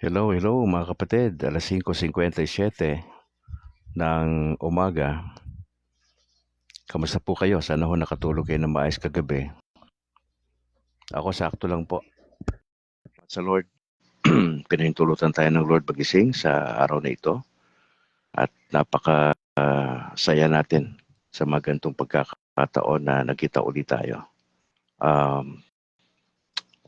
Hello, hello mga kapatid. Alas 5:57 ng umaga. Kamusta po kayo? Sana ho nakatulog kayo ng maayos kagabi. Ako sakto lang po. Sa Lord, pinahintulutan tayo ng Lord magising sa araw na ito. At napaka saya natin sa magantong pagkakataon na nagkita ulit tayo.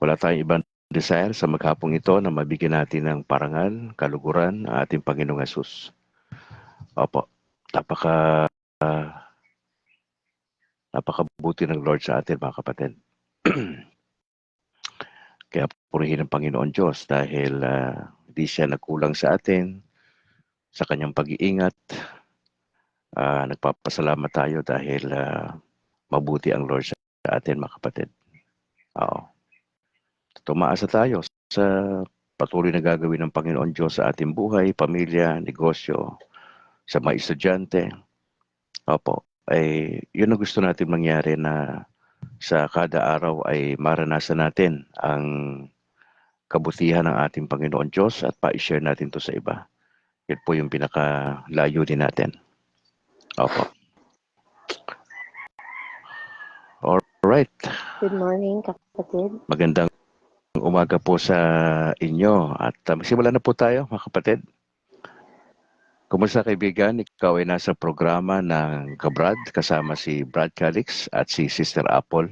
Wala tayong ibang desire sa maghapong ito na mabigyan natin ng parangal, kaluguran ang ating Panginoong Hesus. Opo, napaka napakabuti ng Lord sa atin mga kapatid. Kaya purihin ang Panginoon Diyos dahil hindi siya nagkulang sa atin, sa kanyang pag-iingat. Nagpapasalamat tayo dahil mabuti ang Lord sa atin mga kapatid. Oo. Tumaasa tayo sa patuloy na gagawin ng Panginoon Diyos sa ating buhay, pamilya, negosyo, sa mga estudyante. Opo. Yun ang gusto natin mangyari na sa kada araw ay maranasan natin ang kabutihan ng ating Panginoon Diyos at pa-share natin to sa iba. Yan po yung pinaka-layo din natin. Opo. Alright. Good morning, kapatid. Magandang umaga po sa inyo. At magsimula na po tayo, mga kapatid. Kumusta kaibigan? Ikaw ay nasa programa ng Kabrad kasama si Brad Calix at si Sister Apple.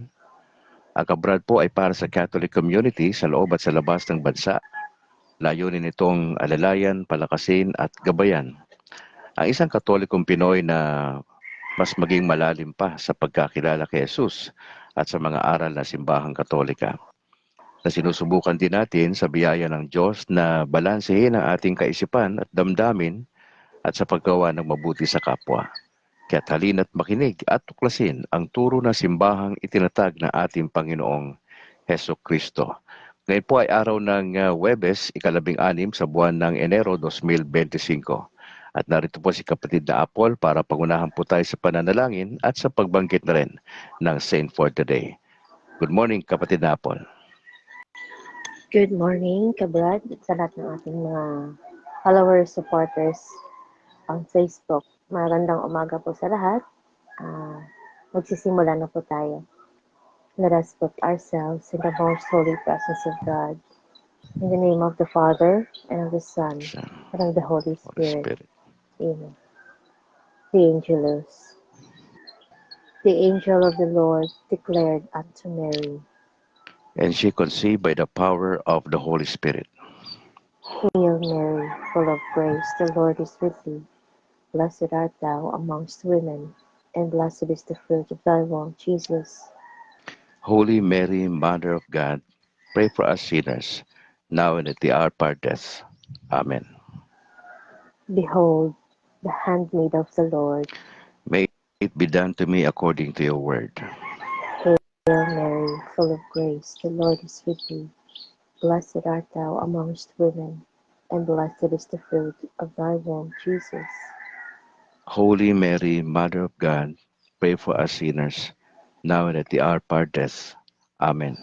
Ang Kabrad po ay para sa Catholic community sa loob at sa labas ng bansa. Layunin itong alalayan, palakasin at gabayan ang isang Katolikong Pinoy na mas maging malalim pa sa pagkakilala kay Jesus at sa mga aral na simbahang Katolika. Na sinusubukan din natin sa biyaya ng Diyos na balansehin ang ating kaisipan at damdamin at sa paggawa ng mabuti sa kapwa. Kaya't halina't makinig at tuklasin ang turo na simbahang itinatag na ating Panginoong Heso Kristo. Ngayon po ay araw ng Huwebes, ika-16 sa buwan ng Enero 2025. At narito po si kapatid na Apple para pangunahan po tayo sa pananalangin at sa pagbanggit na rin ng Saint for today. Good morning, kapatid na Apple. Good morning, kabrad, sa lahat ng ating mga followers, supporters on Facebook. Magandang umaga po sa lahat. Magsisimula na po tayo. Let us put ourselves in the most holy presence of God. In the name of the Father, and of the Son, and of the Holy Spirit. Amen. The Angelus. The angel of the Lord declared unto Mary, And she conceived by the power of the Holy Spirit. Hail Mary, full of grace, the Lord is with thee. Blessed art thou amongst women, and blessed is the fruit of thy womb, Jesus. Holy Mary, Mother of God, pray for us sinners, now and at the hour of our death. Amen. Behold, the handmaid of the Lord. May it be done to me according to your word. Hail Mary, full of grace, the Lord is with thee. Blessed art thou amongst women, and blessed is the fruit of thy womb, Jesus. Holy Mary, Mother of God, pray for us sinners, now and at the hour of our death. Amen.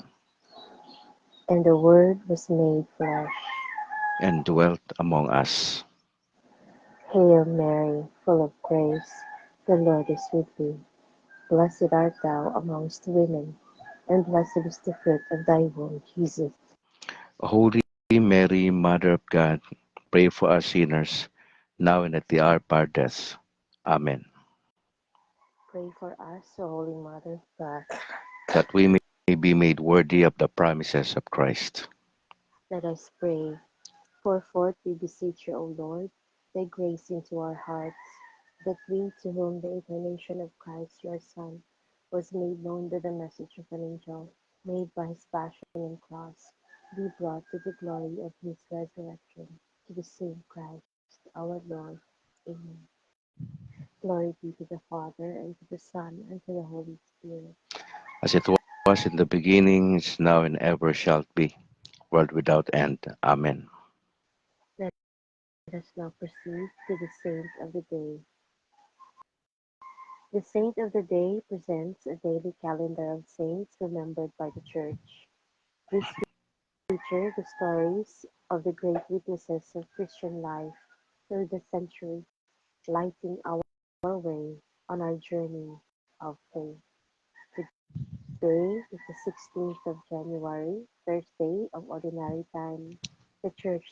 And the Word was made flesh. And dwelt among us. Hail Mary, full of grace, the Lord is with thee. Blessed art thou amongst women, and blessed is the fruit of thy womb, Jesus. Holy Mary, Mother of God, pray for us sinners, now and at the hour of our death. Amen. Pray for us, O Holy Mother of God. That we may be made worthy of the promises of Christ. Let us pray. Pour forth, we beseech you, O Lord, thy grace into our hearts, that we, to whom the incarnation of Christ, your Son, was made known by the message of an angel, made by his passion and cross, be brought to the glory of his resurrection, to the same Christ, our Lord. Amen. Glory be to the Father, and to the Son, and to the Holy Spirit. As it was in the beginning, is now, and ever shall be, world without end. Amen. Let us now proceed to the saint of the day. The saint of the day presents a daily calendar of saints remembered by the Church. This week feature the stories of the great witnesses of Christian life through the century, lighting our way on our journey of faith. Today is the 16th of January, Thursday of Ordinary Time. The Church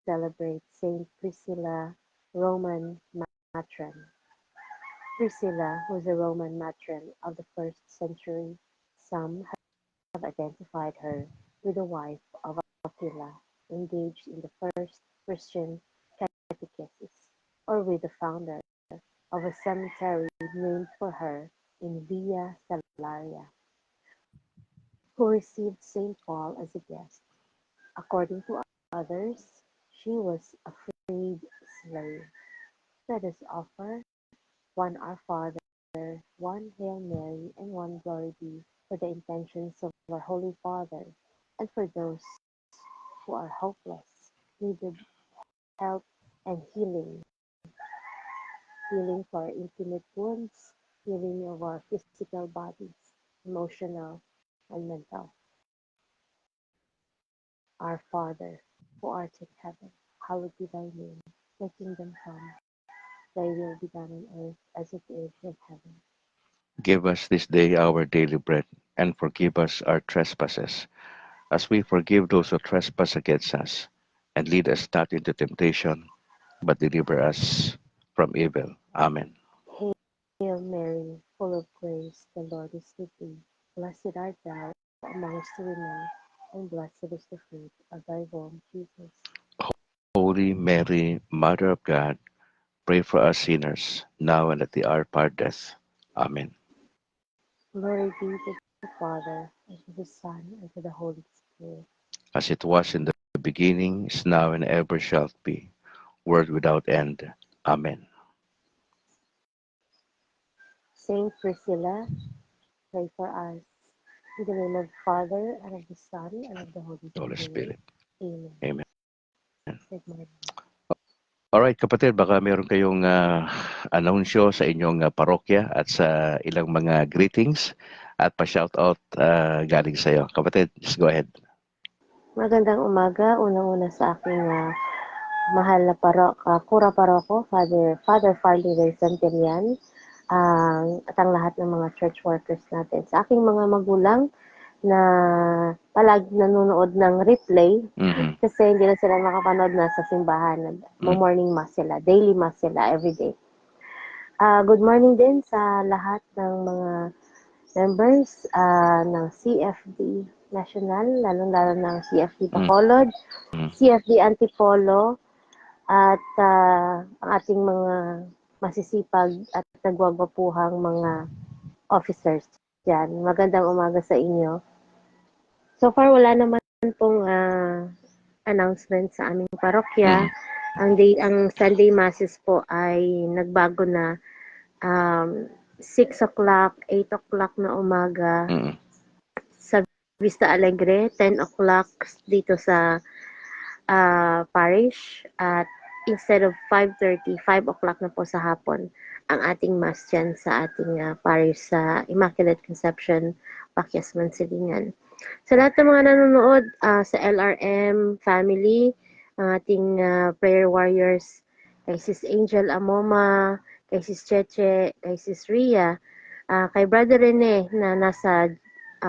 celebrates Saint Priscilla, Roman matron. Priscilla was a Roman matron of the first century. Some have identified her with the wife of Aquila, engaged in the first Christian catechesis, or with the founder of a cemetery named for her in Via Salaria, who received Saint Paul as a guest. According to others, she was a freed slave. Let us offer one Our Father, one Hail Mary, and one Glory be for the intentions of our Holy Father, and for those who are hopeless, needed help and healing for our intimate wounds, healing of our physical bodies, emotional and mental. Our Father, who art in heaven, hallowed be thy name. Thy kingdom come, thy will be done on earth as it is in heaven. Give us this day our daily bread, and forgive us our trespasses, as we forgive those who trespass against us. And lead us not into temptation, but deliver us from evil. Amen. Hail Mary, full of grace, the Lord is with thee. Blessed art thou amongst women, and blessed is the fruit of thy womb, Jesus. Holy Mary, Mother of God, pray for us sinners, now and at the hour of our death. Amen. Glory be to the Father, and to the Son, and to the Holy Spirit. As it was in the beginning, is now, and ever shall be, world without end. Amen. Saint Priscilla, pray for us. In the name of the Father, and of the Son, and of the Holy Holy Spirit. Spirit. Amen. Amen. Good morning. Alright kapatid, baka meron kayong anunsyo sa inyong parokya at sa ilang mga greetings at pa-shoutout galing sa iyo. Kapatid, just go ahead. Magandang umaga. Unang-una sa aking mahal na kura paroko, Father Farley Santillan, at ang lahat ng mga church workers natin. Sa aking mga magulang na palagi nanonood ng replay Mhm. kasi hindi na sila makapanood na sa simbahan. Morning mass sila, daily mass sila everyday. Good morning din sa lahat ng mga members ng CFD National, lalong-lalo ng CFD Bacolod, Mhm. CFD Antipolo, at ang ating mga masisipag at nagwagwapuhang mga officers dyan. Magandang umaga sa inyo. So far, wala naman pong announcement sa aming parokya. Ang Sunday Masses po ay nagbago na 6 o'clock, 8 o'clock na umaga Mhm. sa Vista Alegre, 10 o'clock dito sa parish, at instead of 5:30, 5 o'clock na po sa hapon ang ating mass dyan sa ating parish sa Immaculate Conception, Pakyas, Mansilingan. Sa lahat ng mga nanonood sa LRM family, ang ating prayer warriors, kay Sis Angel Amoma, kay Sis Cheche, kay Sis Ria, kay Brother Rene na nasa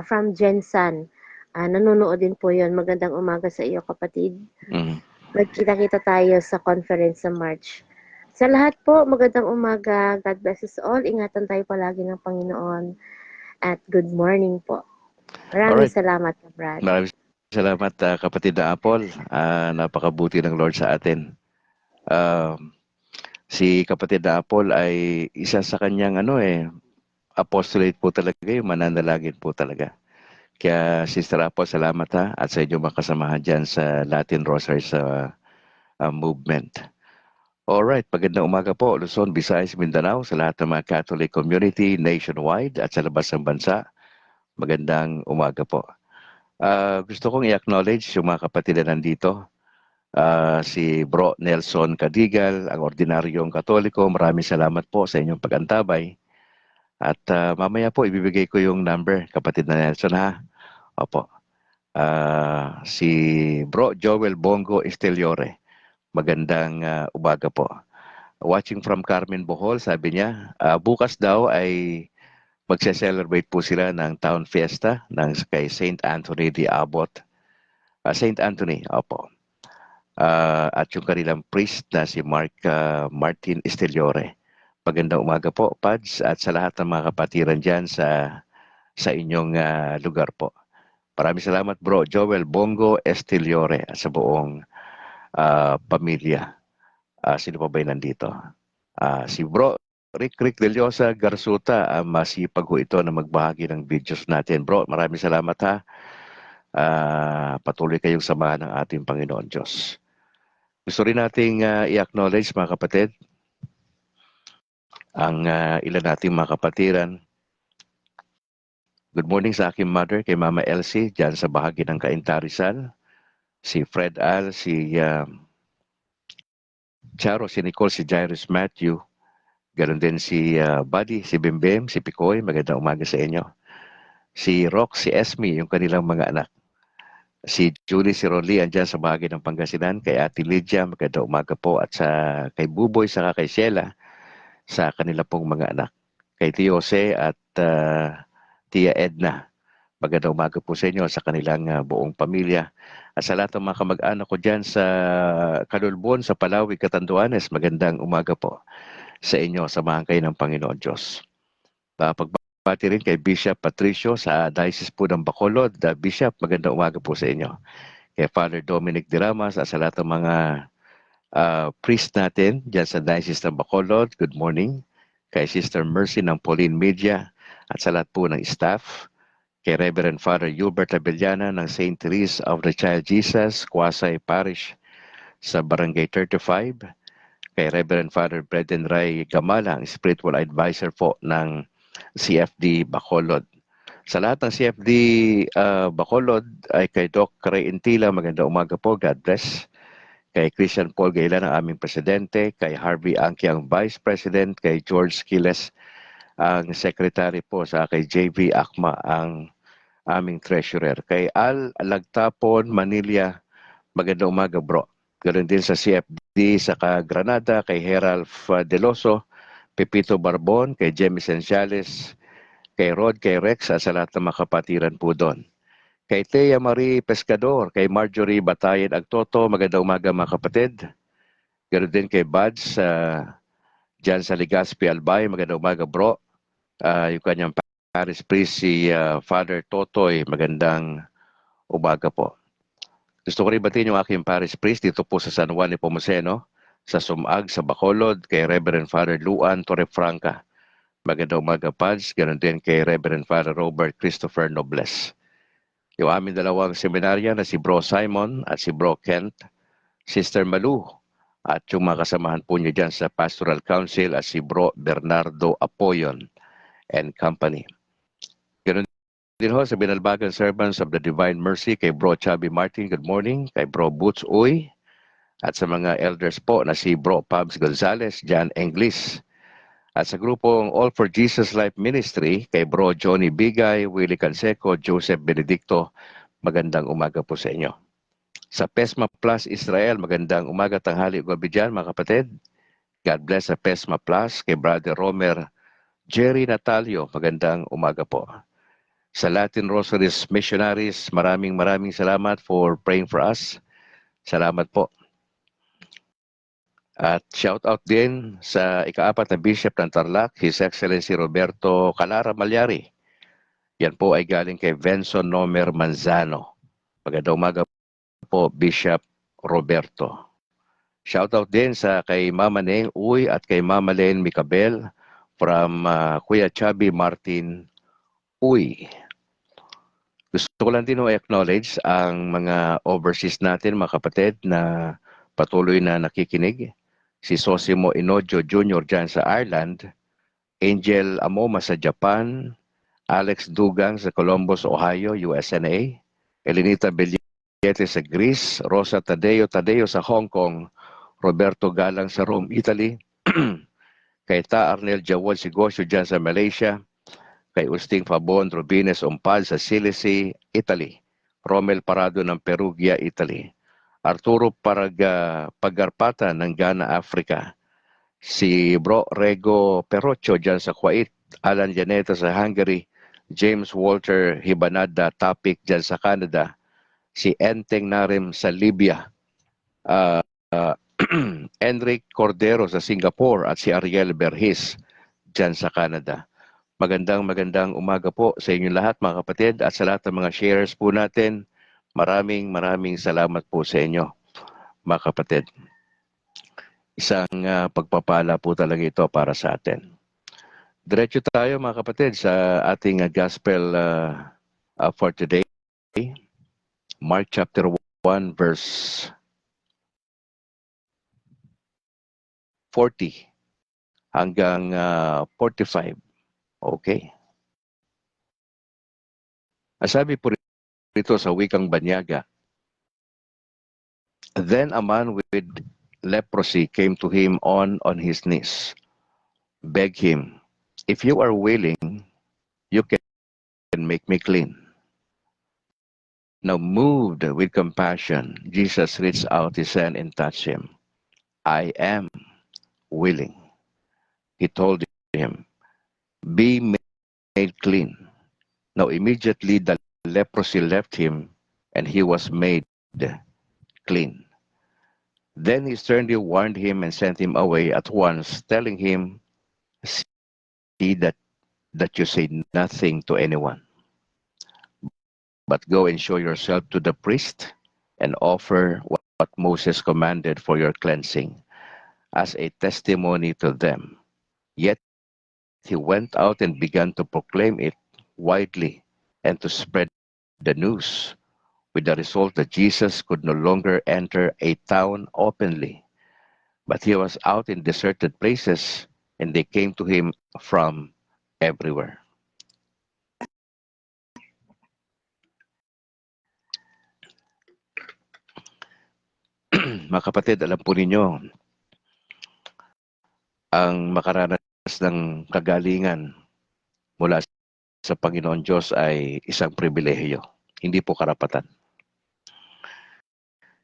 from Jensan, nanonood din po yon. Magandang umaga sa iyo, kapatid. Mhm. Magkita-kita tayo sa conference sa March. Sa lahat po, magandang umaga. God bless us all. Ingatan tayo palagi ng Panginoon. At good morning po. Maraming Alright, salamat, Brad. maraming salamat kapatid na Apol. Napakabuti ng Lord sa atin. Si kapatid na Apol ay isa sa kanyang apostolate po talaga, yung mananalangin po talaga. Kaya Sister Apol, salamat at sa inyong mga kasamahan dyan sa Latin Rosary sa movement. Alright, magandang umaga po Luzon, Visayas, Mindanao, sa lahat ng mga Catholic community nationwide at sa labas ng bansa. Magandang umaga po. Gusto kong i-acknowledge yung mga kapatid na nandito. Si Bro Nelson Cadigal, ang ordinaryong Katoliko. Maraming salamat po sa inyong pag-antabay. At mamaya po ibibigay ko yung number, kapatid na Nelson ha. Opo. si Bro Joel Bongo Esteliore. Magandang umaga po. Watching from Carmen Bohol, sabi niya, bukas daw ay magse-celebrate po sila ng Town Fiesta kay Saint Anthony de Abot. Saint Anthony, opo. At yung kanilang priest na si Martin Esteliore. Magandang umaga po, Pads, at sa lahat ng mga kapatiran dyan sa inyong lugar po. Maraming salamat, Bro Joel Bongo Esteliore, at sa buong pamilya. Sino pa ba yung nandito? Si Bro Rick De Llosa Garsuta, masipag ho ito na magbahagi ng videos natin. Bro, maraming salamat ha. Patuloy kayong samahan ng ating Panginoon Diyos. Gusto rin nating i-acknowledge, mga kapatid, ang ilan nating mga kapatiran. Good morning sa aking mother, kay Mama Elsie, dyan sa bahagi ng Cainta Rizal. Si Fred Al, si Charo, si Nicole, si Jairus Matthew. Ganon din si Buddy, si Bimbim, si Picoy. Magandang umaga sa inyo. Si Rock, si Esme, yung kanilang mga anak. Si Julie, si Ronly, andyan sa bahagi ng Pangasinan. Kay Ate Lydia, magandang umaga po. At kay Buboy, saka kay Sheila, sa kanila pong mga anak. Kay Tio Jose at Tia Edna, magandang umaga po sa inyo sa kanilang buong pamilya. At sa lahat ng mga kamag-anak ko dyan sa Kalulbon, sa Palawig, Catanduanes, magandang umaga po sa inyo. Samahan kayo ng Panginoon Diyos. Pagbati rin kay Bishop Patricio sa Diocese po ng Bacolod. Bishop, magandang umaga po sa inyo. Kay Father Dominic Diramas at sa lahat ng mga priest natin dyan sa Diocese ng Bacolod, good morning. Kay Sister Mercy ng Pauline Media at sa lahat po ng staff. Kay Reverend Father Hubert Abellana ng St. Therese of the Child Jesus, Quasay Parish sa Barangay 35. Kay Reverend Father Brendan Ray Gamala, ang spiritual advisor po ng CFD Bacolod. Sa lahat ng CFD Bacolod ay kay Doc Ray Intila, magandang umaga po, God bless. Kay Christian Paul Gailan, ang aming presidente. Kay Harvey Anki, ang vice president. Kay George Quiles, ang secretary po. Sa kay JV Akma, ang aming treasurer. Kay Al Lagtapon Manila, magandang umaga bro. Ganoon din sa CFD sa Granada, kay Herald Deloso, Pepito Barbon, kay Jemmy Senciales, kay Rod, kay Rex, at sa lahat ng mga kapatiran po doon. Kay Thea Marie Pescador, kay Marjorie Batayan Agtoto, magandang umaga mga kapatid. Ganoon din kay Buds, dyan sa Legazpi Albay, magandang umaga bro. Yung kanyang Paris priest, si Father Totoy, magandang umaga po. Gusto ko rin batiin yung aking Paris priest dito po sa San Juan Nepomuceno, sa Sumag, sa Bacolod, kay Reverend Father Luan Torrefranca. Magandang umaga, Pads. Ganon din kay Reverend Father Robert Christopher Nobles. Yung aming dalawang seminarya na si Bro Simon at si Bro Kent, Sister Malu, at yung mga kasamahan po niyo dyan sa Pastoral Council at si Bro Bernardo Apoyon and Company. Ganon din ho sa Binalbagan Servants of the Divine Mercy kay Bro Chubby Martin, good morning. Kay Bro Boots Uy, at sa mga elders po na si Bro Pabs Gonzales, Jan Englis. At sa grupong All for Jesus Life Ministry, kay Bro Johnny Bigay, Willie Canseco, Joseph Benedicto, magandang umaga po sa inyo. Sa PESMA Plus Israel, magandang umaga, tanghali, gabi dyan mga kapatid. God bless sa PESMA Plus, kay Brother Romer Jerry Natalio, magandang umaga po. Sa Latin Rosaries Missionaries, maraming salamat for praying for us. Salamat po. At shout out din sa ika-4 na Bishop ng Tarlac, His Excellency Roberto Calara Malyari. Yan po ay galing kay Venson Nomer Manzano. Magandang umaga po, Bishop Roberto. Shout out din sa kay Mama Neng Uy at kay Mama Len Micabel from Kuya Chubby Martin Uy. Gusto ko lang din i-acknowledge ang mga overseas natin, mga kapatid, na patuloy na nakikinig. Si Sosimo Inojo Jr. dyan sa Ireland, Angel Amoma sa Japan, Alex Dugang sa Columbus, Ohio, USNA, Elenita Bellete sa Greece, Rosa Tadeo sa Hong Kong, Roberto Galang sa Rome, Italy, kay Ta Arnel Jawad Sigosyo dyan sa Malaysia, kay Usting Fabon Rubines Umpal sa Silici, Italy, Romel Parado ng Perugia, Italy. Arturo Pagarpata ng Ghana, Africa. Si Bro Rego Perocho dyan sa Kuwait. Alan Janeta sa Hungary. James Walter Hibanada Topic dyan sa Canada. Si Enteng Narim sa Libya. Uh, Enric Cordero sa Singapore at si Ariel Berhis dyan sa Canada. Magandang umaga po sa inyong lahat mga kapatid at sa lahat ng mga shares po natin. Maraming salamat po sa inyo mga kapatid. Isang pagpapala po talaga ito para sa atin. Diretso tayo mga kapatid sa ating gospel for today. Mark chapter 1 verse 40 hanggang 45. Okay. Sabi po rito sa wikang Banyaga, then a man with leprosy came to him on his knees, begged him, if you are willing, you can make me clean. Now moved with compassion, Jesus reached out his hand and touched him. I am willing. He told him, be made clean. Now immediately the leprosy left him and he was made clean. Then he sternly warned him and sent him away at once, telling him, see that you say nothing to anyone, but go and show yourself to the priest and offer what Moses commanded for your cleansing as a testimony to them. Yet he went out and began to proclaim it widely and to spread the news, with the result that Jesus could no longer enter a town openly, but he was out in deserted places, and they came to him from everywhere. Mga kapatid, alam po ninyo, ang makaranas ng kagalingan mula sa Panginoon Diyos ay isang pribilehiyo, hindi po karapatan.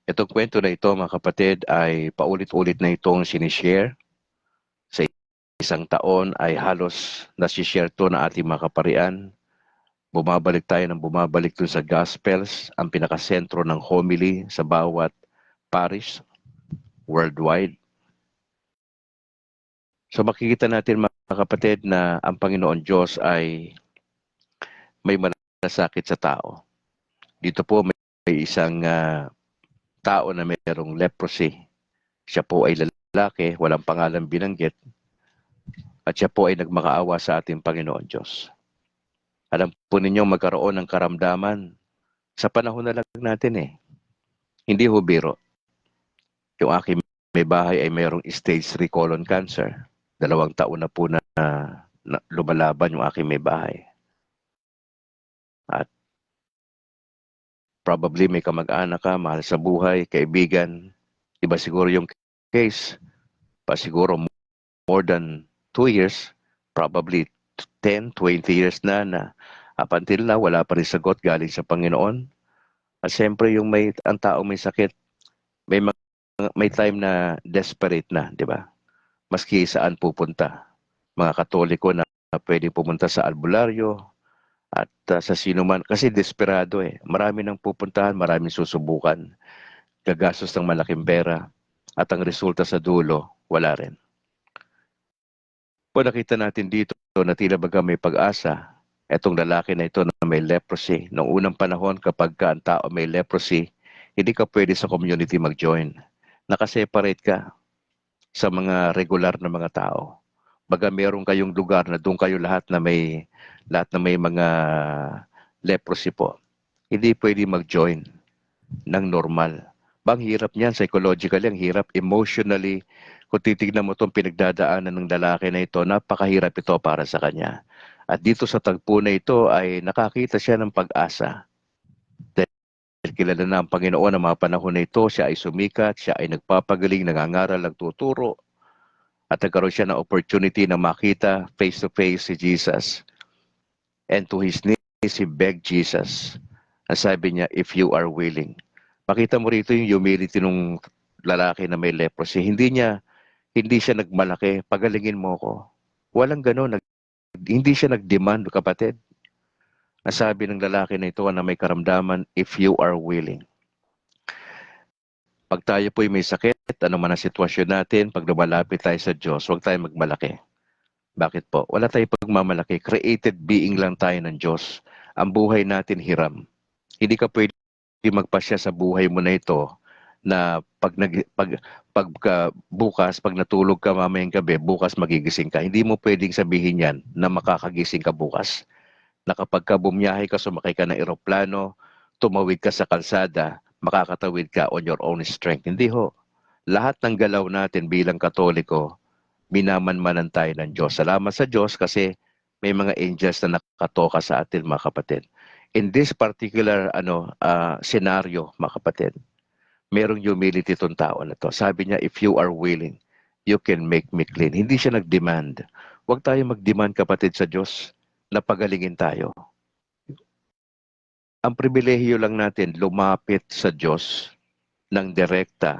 Itong kwento na ito, mga kapatid, ay paulit-ulit na itong sinishare. Sa isang taon ay halos nasishare to na ating mga kaparian. Bumabalik tayo ng bumabalik dun sa Gospels, ang pinakasentro ng homily sa bawat parish worldwide. So makikita natin mga kapatid na ang Panginoon Diyos ay may malasakit sa tao. Dito po may isang tao na mayroong leprosy. Siya po ay lalaki, walang pangalan binanggit, at siya po ay nagmakaawa sa ating Panginoon Diyos. Alam po ninyo magkaroon ng karamdaman sa panahon na lang natin eh. Hindi ho biro. Yung aking may bahay ay mayroong stage 3 colon cancer. 2 taon na po na lumalaban yung aking may bahay. At probably may kamag-anak ka, mahal sa buhay, kaibigan. Iba siguro yung case. Pa siguro more than 2 years, probably 10, 20 years na up until na wala pa rin sagot galing sa Panginoon. At siyempre yung ang tao may sakit, may time na desperate na, di ba? Maski saan pupunta. Mga Katoliko na pwede pumunta sa albularyo at sa sino man. Kasi desperado eh. Marami nang pupuntahan, maraming susubukan. Gagastos ng malaking pera. At ang resulta sa dulo, wala rin. Po nakita natin dito na tila baga may pag-asa. Etong lalaki na ito na may leprosy. Noong unang panahon kapag ang tao may leprosy, hindi ka pwede sa community mag-join. Nakaseparate ka sa mga regular na mga tao. Baga meron kayong lugar na doon kayo lahat na may mga leprosy po. Hindi pwede mag-join ng normal. Bang hirap niyan, psychologically, ang hirap, emotionally. Kung titignan mo itong pinagdadaanan ng lalaki na ito, napakahirap ito para sa kanya. At dito sa tagpo na ito ay nakakita siya ng pag-asa. Dahil kilala na ang Panginoon ng mga panahon na ito, siya ay sumikat, siya ay nagpapagaling, nangangaral, nagtuturo. At nagkaroon siya ng opportunity na makita face-to-face si Jesus. And to his knees, he begged Jesus Sabi niya, if you are willing. Makita mo rito yung humility ng lalaki na may leprosy. Hindi siya nagmalaki, pagalingin mo ko. Walang gano'n. Hindi siya nag-demand, kapatid. Nasabi ng lalaki na ito na may karamdaman, if you are willing. Pag tayo po'y may sakit, ano man ang sitwasyon natin, pag lumalapit tayo sa Diyos, huwag tayo magmalaki. Bakit po? Wala tayong pagmamalaki. Created being lang tayo ng Diyos. Ang buhay natin hiram. Hindi ka pwede magpasya sa buhay mo na ito na bukas, pag natulog ka mamayang gabi, bukas magigising ka. Hindi mo pwedeng sabihin yan na makakagising ka bukas. Na kapag ka bumiyahe ka, sumakay ka ng eroplano, tumawid ka sa kalsada, makakatawid ka on your own strength. Hindi ho. Lahat ng galaw natin bilang Katoliko, minamanmanan tayo ng Diyos. Salamat sa Diyos kasi may mga angels na nakatoka sa atin, mga kapatid. In this particular scenario, mga kapatid, merong humility itong tao na to. Sabi niya, if you are willing, you can make me clean. Hindi siya nag-demand. Huwag tayo mag-demand, kapatid, sa Diyos na pagalingin tayo. Ang pribilehiyo lang natin, lumapit sa Diyos ng direkta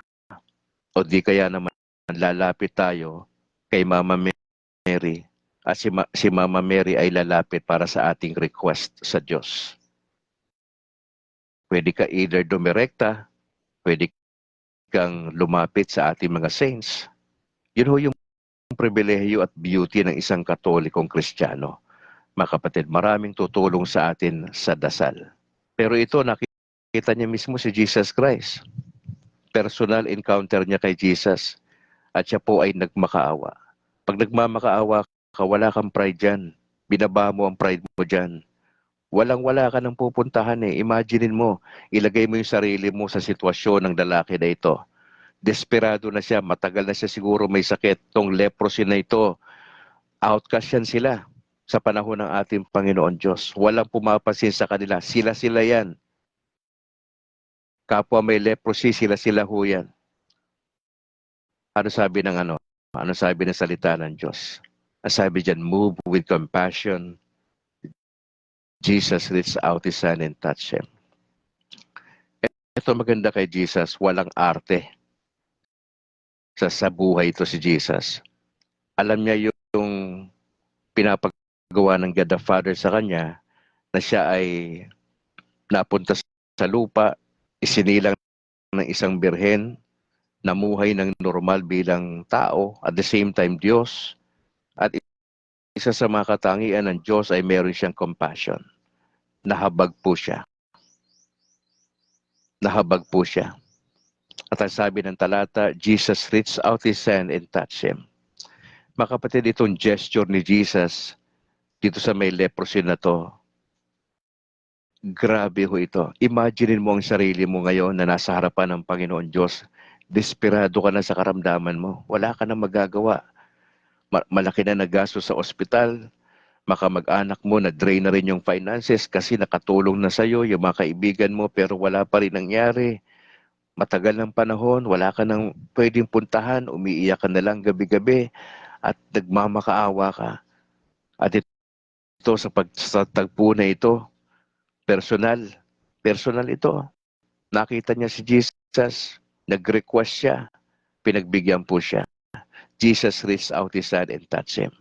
o di kaya naman lalapit tayo kay Mama Mary at si Mama Mary ay lalapit para sa ating request sa Diyos. Pwede ka either dumirekta, pwede kang lumapit sa ating mga saints. Yun ho yung pribilehiyo at beauty ng isang Katolikong Kristiyano. Mga kapatid, maraming tutulong sa atin sa dasal. Pero ito, nakita niya mismo si Jesus Christ. Personal encounter niya kay Jesus at siya po ay nagmakaawa. Pag nagmamakaawa ka, wala kang pride dyan. Binaba mo ang pride mo dyan. Walang-wala ka nang pupuntahan eh. Imaginein mo, ilagay mo yung sarili mo sa sitwasyon ng lalaki na ito. Desperado na siya, matagal na siya siguro may sakit. Tong leprosy na ito, outcast yan sila sa panahon ng ating Panginoon Diyos. Walang pumapansin sa kanila. Sila-sila yan. Kapwa may leprosy, sila-sila ho yan. Ano sabi ng ano? Ano sabi ng salita ng Diyos? Ang sabi dyan, move with compassion. Jesus reached out his hand and touched him. Ito maganda kay Jesus, walang arte. Sa buhay ito si Jesus. Alam niya yung pinapagawa ng God the Father sa kanya na siya ay napunta sa lupa, isinilang ng isang birhen, namuhay ng normal bilang tao, at the same time Diyos. At isa sa mga katangian ng Diyos ay meron siyang compassion. Nahabag po siya. Nahabag po siya. At ang sabi ng talata, Jesus reached out his hand and touched him. Mga kapatid, itong gesture ni Jesus dito sa may leprosy na to, grabe ho ito. Imaginein mo ang sarili mo ngayon na nasa harapan ng Panginoon Diyos. Desperado ka na sa karamdaman mo. Wala ka na magagawa. Malaki na nagasto sa ospital. Makamag-anak mo na drain na rin yung finances kasi nakatulong na sa'yo yung mga kaibigan mo pero wala pa rin nangyari. Matagal ng panahon, wala ka nang pwedeng puntahan, umiiyak ka na lang gabi-gabi at nagmamakaawa ka. At ito sa tagpo na ito, personal ito. Nakita niya si Jesus, nag-request siya, pinagbigyan po siya. Jesus reached out his hand and touched him.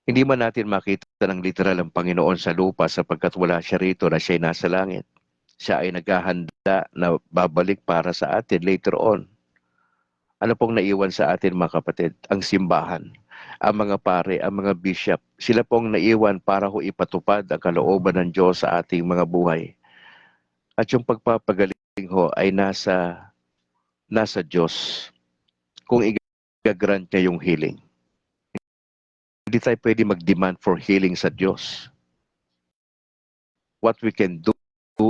Hindi man natin makita ng literal ang Panginoon sa lupa sapagkat wala siya rito na siya'y nasa langit. Siya ay naghahanda na babalik para sa atin later on. Ano pong naiwan sa atin, mga kapatid? Ang simbahan, ang mga pare, ang mga bishop. Sila pong naiwan para ho ipatupad ang kalooban ng Diyos sa ating mga buhay. At yung pagpapagaling ho ay nasa Diyos. Kung i-grant niya yung healing. Hindi tayo pwede mag-demand for healing sa Diyos. What we can do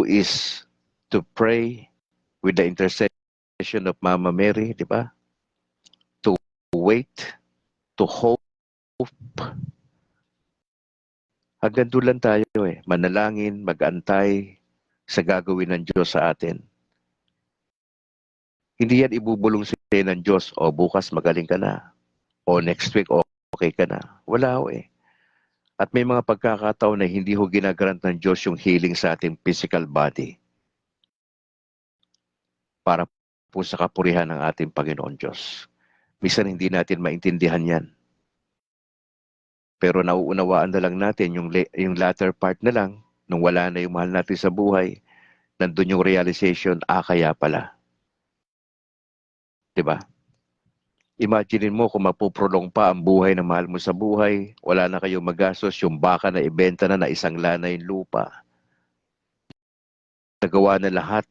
is to pray with the intercession of Mama Mary, di ba? To wait, to hope. Hanggang doon lang tayo manalangin, mag-antay sa gagawin ng Diyos sa atin. Hindi yan ibubulong sa'yo ng Diyos, o bukas magaling ka na, o next week okay ka na. Wala At may mga pagkakataon na hindi ho ginagrant ng Diyos yung healing sa ating physical body para po sa kapurihan ng ating Panginoon Diyos. Minsan hindi natin maintindihan yan. Pero nauunawaan na lang natin yung latter part na lang, nung wala na yung mahal natin sa buhay, nandun yung realization, kaya pala. Diba? Imagine mo kung mapuprolong pa ang buhay na mahal mo sa buhay, wala na kayong magastos, yung baka na ibenta na isang lana yung lupa. Nagawa na lahat.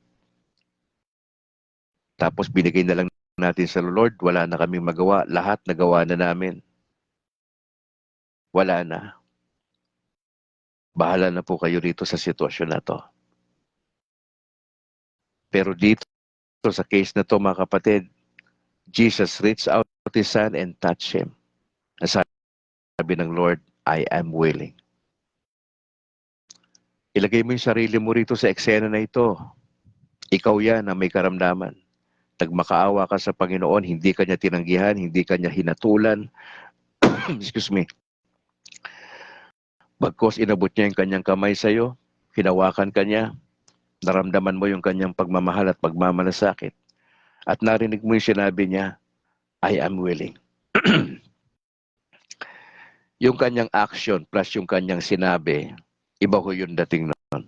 Tapos binigay na lang natin sa Lord, wala na kaming magawa, lahat nagawa na namin. Wala na. Bahala na po kayo rito sa sitwasyon na to. Pero dito sa case na to mga kapatid, Jesus reached out his hand and touched him. Sabi ng Lord, I am willing. Ilagay mo yung sarili mo rito sa eksena na ito. Ikaw yan ang may karamdaman. Nagmakaawa ka sa Panginoon, hindi ka niya tinanggihan, hindi ka niya hinatulan. Excuse me. Bagkos inabot niya yung kanyang kamay sa iyo, hinawakan ka niya, naramdaman mo yung kanyang pagmamahal at pagmamalasakit. At narinig mo yung sinabi niya, I am willing. Yung kanyang action plus yung kanyang sinabi, iba ho yung dating nun.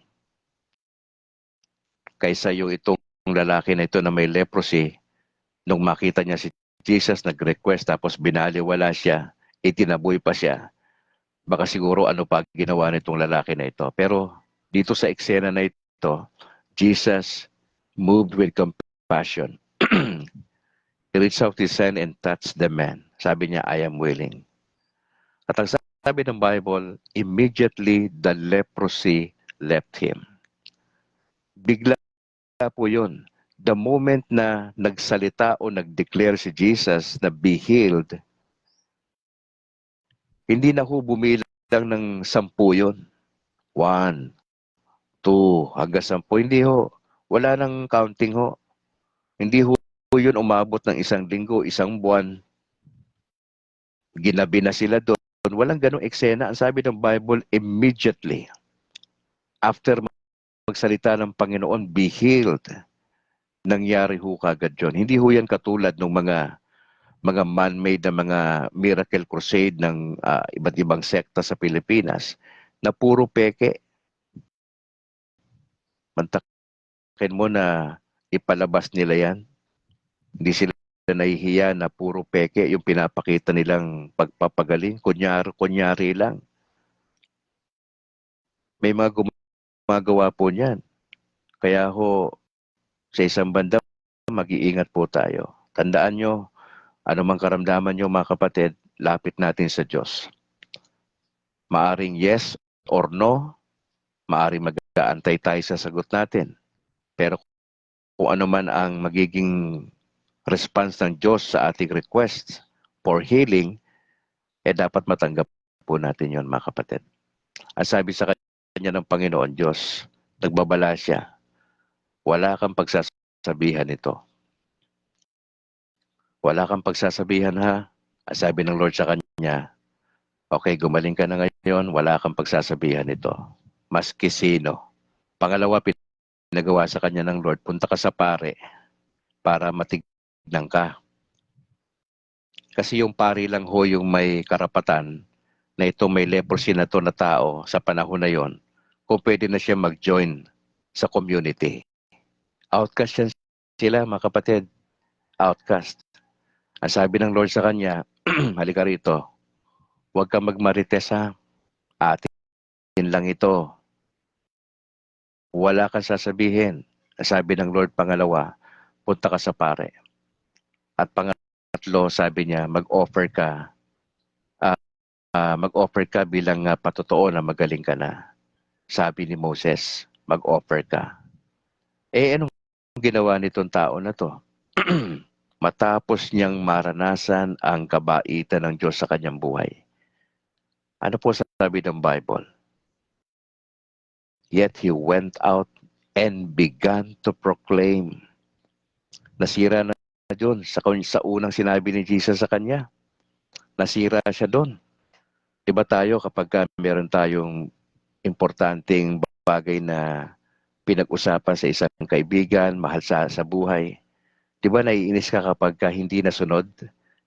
Kaysa yung itong lalaki na ito na may leprosy, nung makita niya si Jesus, nag-request tapos binaliwala siya, itinaboy pa siya. Baka siguro ano pa ginawa nitong lalaki na ito. Pero dito sa eksena na ito, Jesus moved with compassion. He reached out his hand and touched the man. Sabi niya, I am willing. At ang sabi ng Bible, immediately the leprosy left him. Bigla po yun. The moment na nagsalita o nag-declare si Jesus na be healed, hindi na ho bumilang ng 10 yun. 1, 2, hanggang 10. Hindi ho. Wala nang counting ho. Hindi ho yun umabot ng 1 linggo, 1 buwan. Ginabi na sila doon. Walang ganong eksena. Ang sabi ng Bible, immediately, after magsalita ng Panginoon, be healed. Nangyari ho kagad yun. Hindi ho yan katulad ng mga man-made na mga miracle crusade ng iba't ibang sekta sa Pilipinas na puro peke. Mantakin mo na ipalabas nila yan. Hindi sila nahihiya na puro peke yung pinapakita nilang pagpapagaling. Kunyari lang. May mga gumagawa po niyan. Kaya ho, sa isang banda, mag-iingat po tayo. Tandaan nyo, anumang karamdaman nyo mga kapatid, lapit natin sa Diyos. Maaring yes or no, maaring mag-aantay tayo sa sagot natin. Pero kung ano man ang magiging response ng Diyos sa ating request for healing, dapat matanggap po natin yon mga kapatid. Ang sabi sa kanya ng Panginoon Diyos, nagbabala siya, wala kang pagsasabihan ito. Wala kang pagsasabihan ha. Ang sabi ng Lord sa kanya, okay, gumaling ka na ngayon, wala kang pagsasabihan ito. Maski sino. Pangalawa, pinagawa sa kanya ng Lord, punta ka sa pare para matignan ka. Kasi yung pari lang ho yung may karapatan na itong may leprosy na to na tao sa panahon na yon, kung pwede na siya mag-join sa community. Outcast yan sila mga kapatid. Outcast. Ang sabi ng Lord sa kanya, halika rito, huwag kang magmarites ha. Atin lang ito. Wala kang sasabihin. Ang sabi ng Lord pangalawa, punta ka sa pare. At pangatlo, sabi niya, mag-offer ka bilang patotoo na magaling ka na. Sabi ni Moses, mag-offer ka. Anong ginawa nitong tao na to? Matapos niyang maranasan ang kabaitan ng Diyos sa kanyang buhay. Ano po sabi ng Bible? Yet he went out and began to proclaim. Nasira na doon sa unang sinabi ni Jesus sa kanya. Nasira siya doon. Iba tayo kapag meron tayong importanteng bagay na pinag-usapan sa isang kaibigan, mahal sa buhay. Di ba naiinis ka kapag hindi nasunod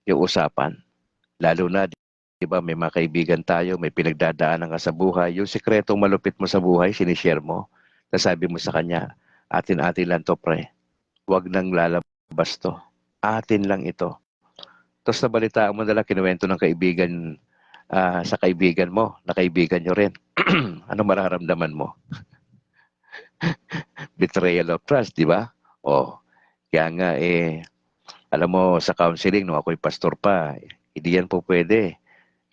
yung usapan? Lalo na, di ba, may mga kaibigan tayo, may pinagdadaanan ka sa buhay. Yung sikretong malupit mo sa buhay, sinishare mo. Nasabi mo sa kanya, atin-atin lang to, pre. Huwag nang lalabas to. Atin lang ito. Tapos nabalitaan mo nalang kinuwento ng kaibigan sa kaibigan mo, na kaibigan nyo rin. Ano mararamdaman mo? Betrayal of trust, di ba? O, kaya nga alam mo sa counseling, nung ako'y pastor pa, hindi yan po pwede.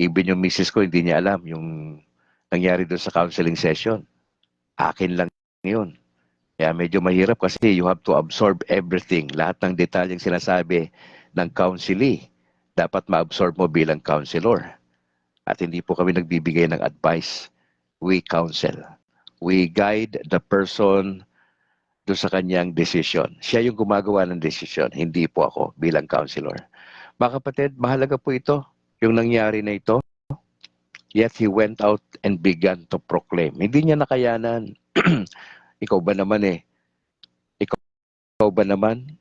Even yung misis ko, hindi niya alam yung nangyari doon sa counseling session. Akin lang yun. Kaya medyo mahirap kasi you have to absorb everything. Lahat ng detalyeng sinasabi ng counselee, dapat ma-absorb mo bilang counselor. At hindi po kami nagbibigay ng advice. We counsel. We guide the person doon sa kanyang decision. Siya yung gumagawa ng decision, hindi po ako bilang counselor. Mga kapatid, mahalaga po ito, yung nangyari na ito. Yet he went out and began to proclaim. Hindi niya nakayanan. Ikaw ba naman Ikaw ba naman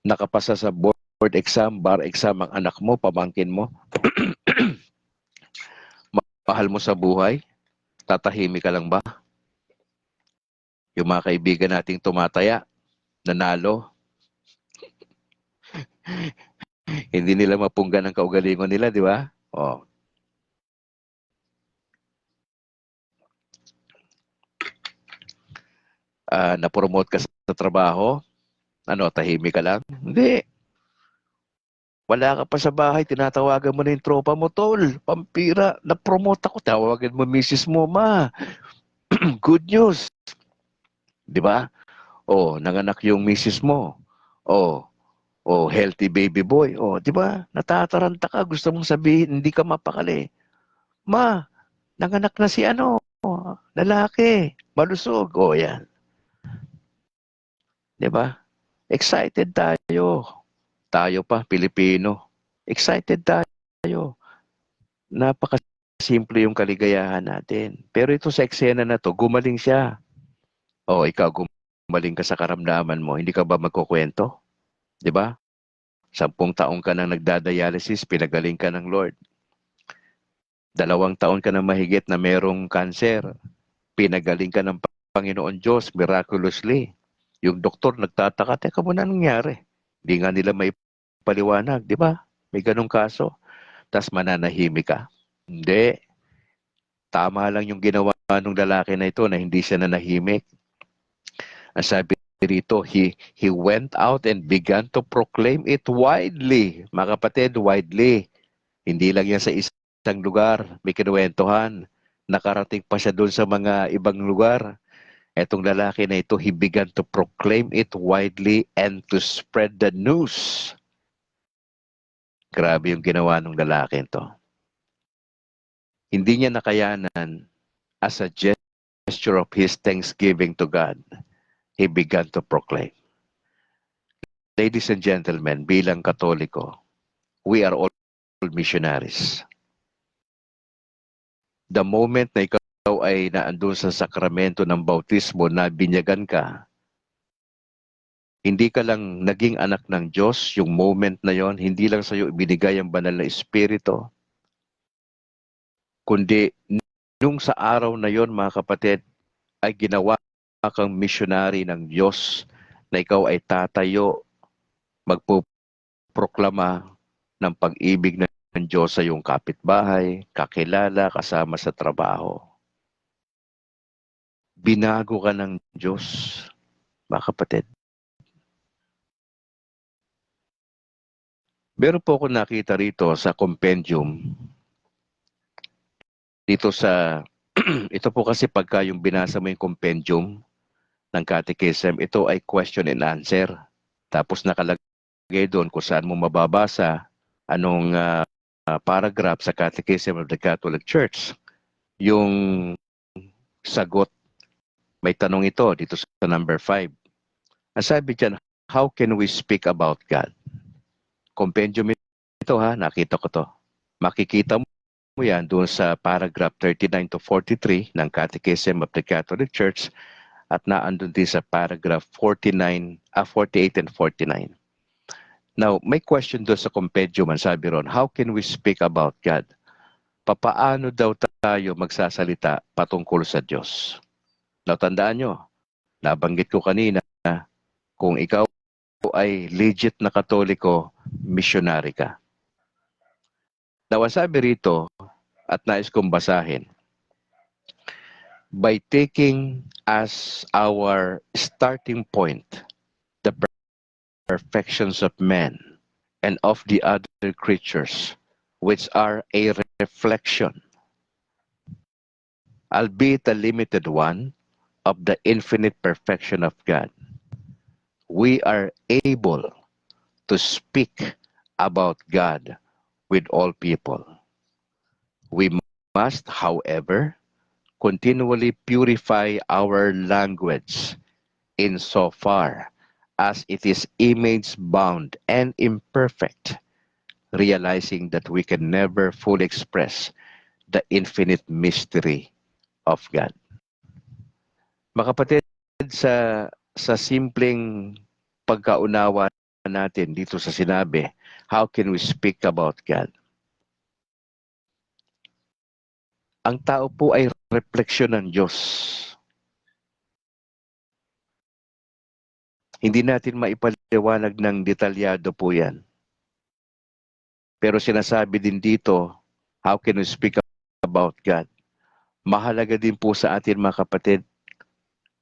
nakapasa sa board exam, bar exam ang anak mo, pamangkin mo? Mahal mo sa buhay? Tatahimik ka lang ba? Yung mga kaibigan nating tumataya, nanalo, hindi nila mapunggan ang kaugalingon nila, di ba? Oh. Na-promote ka sa trabaho, tahimik ka lang? Hindi. Wala ka pa sa bahay, tinatawagan mo na yung tropa mo, tol, pampira, na-promote ako, tawagan mo misis mo, ma. Good news. Di ba? Oh, nanganak yung misis mo. Oh, healthy baby boy. Oh, di ba? Natataranta ka, gusto mong sabihin, hindi ka mapakali. Ma, nanganak na si lalaki, malusog. Oh, yan. Di ba? Excited tayo. Tayo pa, Pilipino. Excited tayo. Napaka-simple yung kaligayahan natin. Pero ito sa eksena na to, gumaling siya. Oh, ikaw, gumaling ka sa karamdaman mo. Hindi ka ba magkukwento? Di ba? 10 taong ka nang nagdadialysis, pinagaling ka ng Lord. 2 taon ka na mahigit na merong cancer, pinagaling ka ng Panginoon Diyos miraculously. Yung doktor nagtataka, teka mo na nangyari. Hindi nga nila may paliwanag, di ba? May ganong kaso. Tapos mananahimik ka. Hindi. Tama lang yung ginawa ng lalaki na ito na hindi siya nanahimik. Ang sabi rito, he went out and began to proclaim it widely. Mga kapatid, widely. Hindi lang yan sa isang lugar, may kinuwentuhan. Nakarating pa siya doon sa mga ibang lugar. Etong lalaki na ito, he began to proclaim it widely and to spread the news. Grabe yung ginawa ng lalaki ito. Hindi niya nakayanan as a gesture of his thanksgiving to God. He began to proclaim. Ladies and gentlemen, bilang Katoliko, we are all missionaries. The moment na ikaw ay naandun sa sakramento ng bautismo na binyagan ka, hindi ka lang naging anak ng Diyos, yung moment na yon, hindi lang sa iyo ibinigay ang banal na Espiritu, kundi nung sa araw na yon, mga kapatid, ay ginawa kang missionary ng Diyos na ikaw ay tatayo, magpuproklama ng pag-ibig ng Diyos sa iyong kapitbahay, kakilala, kasama sa trabaho. Binago ka ng Diyos, mga kapatid. Meron po ako nakita rito sa compendium. Dito sa, ito po kasi pagka yung binasa mo yung compendium ng catechism, ito ay question and answer. Tapos nakalagay doon kung saan mo mababasa anong paragraph sa Catechism of the Catholic Church. Yung sagot, may tanong ito dito sa number 5. Ang sabi dyan, how can we speak about God? Compendium ito ha, nakita ko to. Makikita mo yan doon sa paragraph 39 to 43 ng Catechism of the Catholic Church at naandun din sa paragraph 48 and 49. Now, may question doon sa compendium, ang sabi ron, how can we speak about God? Papaano daw tayo magsasalita patungkol sa Diyos? Now, tandaan nyo, nabanggit ko kanina, kung ikaw ay legit na Katoliko, missionary ka. Now, ang sabi rito, at nais kong basahin, by taking as our starting point the perfections of men and of the other creatures, which are a reflection, albeit a limited one, of the infinite perfection of God, we are able to speak about God with all people. We must, however, continually purify our language insofar as it is image-bound and imperfect, realizing that we can never fully express the infinite mystery of God. Mga kapatid, sa simpleng pagkaunawa natin dito sa sinabi, how can we speak about God? Ang tao po ay refleksyon ng Diyos. Hindi natin maipaliwanag ng detalyado po yan. Pero sinasabi din dito, how can we speak about God? Mahalaga din po sa atin mga kapatid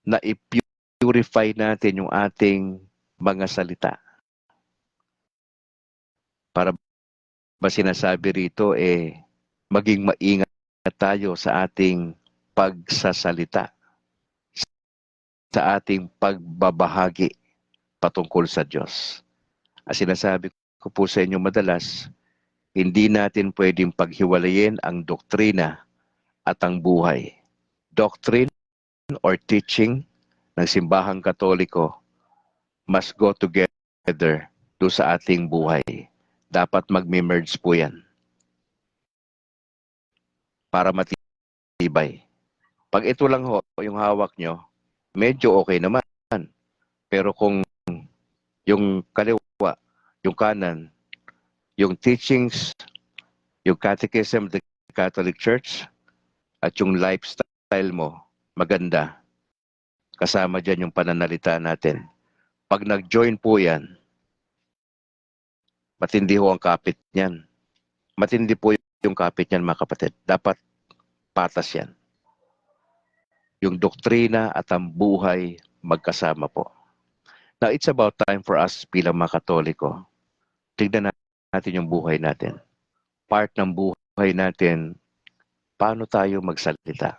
na i-purify natin yung ating mga salita. Para ba sinasabi rito maging maingat tayo sa ating pagsasalita, sa ating pagbabahagi patungkol sa Diyos. As sinasabi ko po sa inyo madalas, hindi natin pwedeng paghiwalayin ang doktrina at ang buhay. Doctrine or teaching ng simbahang Katoliko must go together do sa ating buhay. Dapat mag-merge po yan para matibay. Pag ito lang ho, yung hawak nyo, medyo okay naman. Pero kung yung kaliwa, yung kanan, yung teachings, yung catechism of the Catholic Church, at yung lifestyle mo, maganda. Kasama dyan yung pananalita natin. Pag nag-join po yan, matindi ho ang kapit niyan. Matindi po yung kapit niyan mga kapatid. Dapat patas yan. Yung doktrina at ang buhay magkasama po. Now, it's about time for us bilang mga Katoliko. Tignan natin yung buhay natin. Part ng buhay natin, paano tayo magsalita.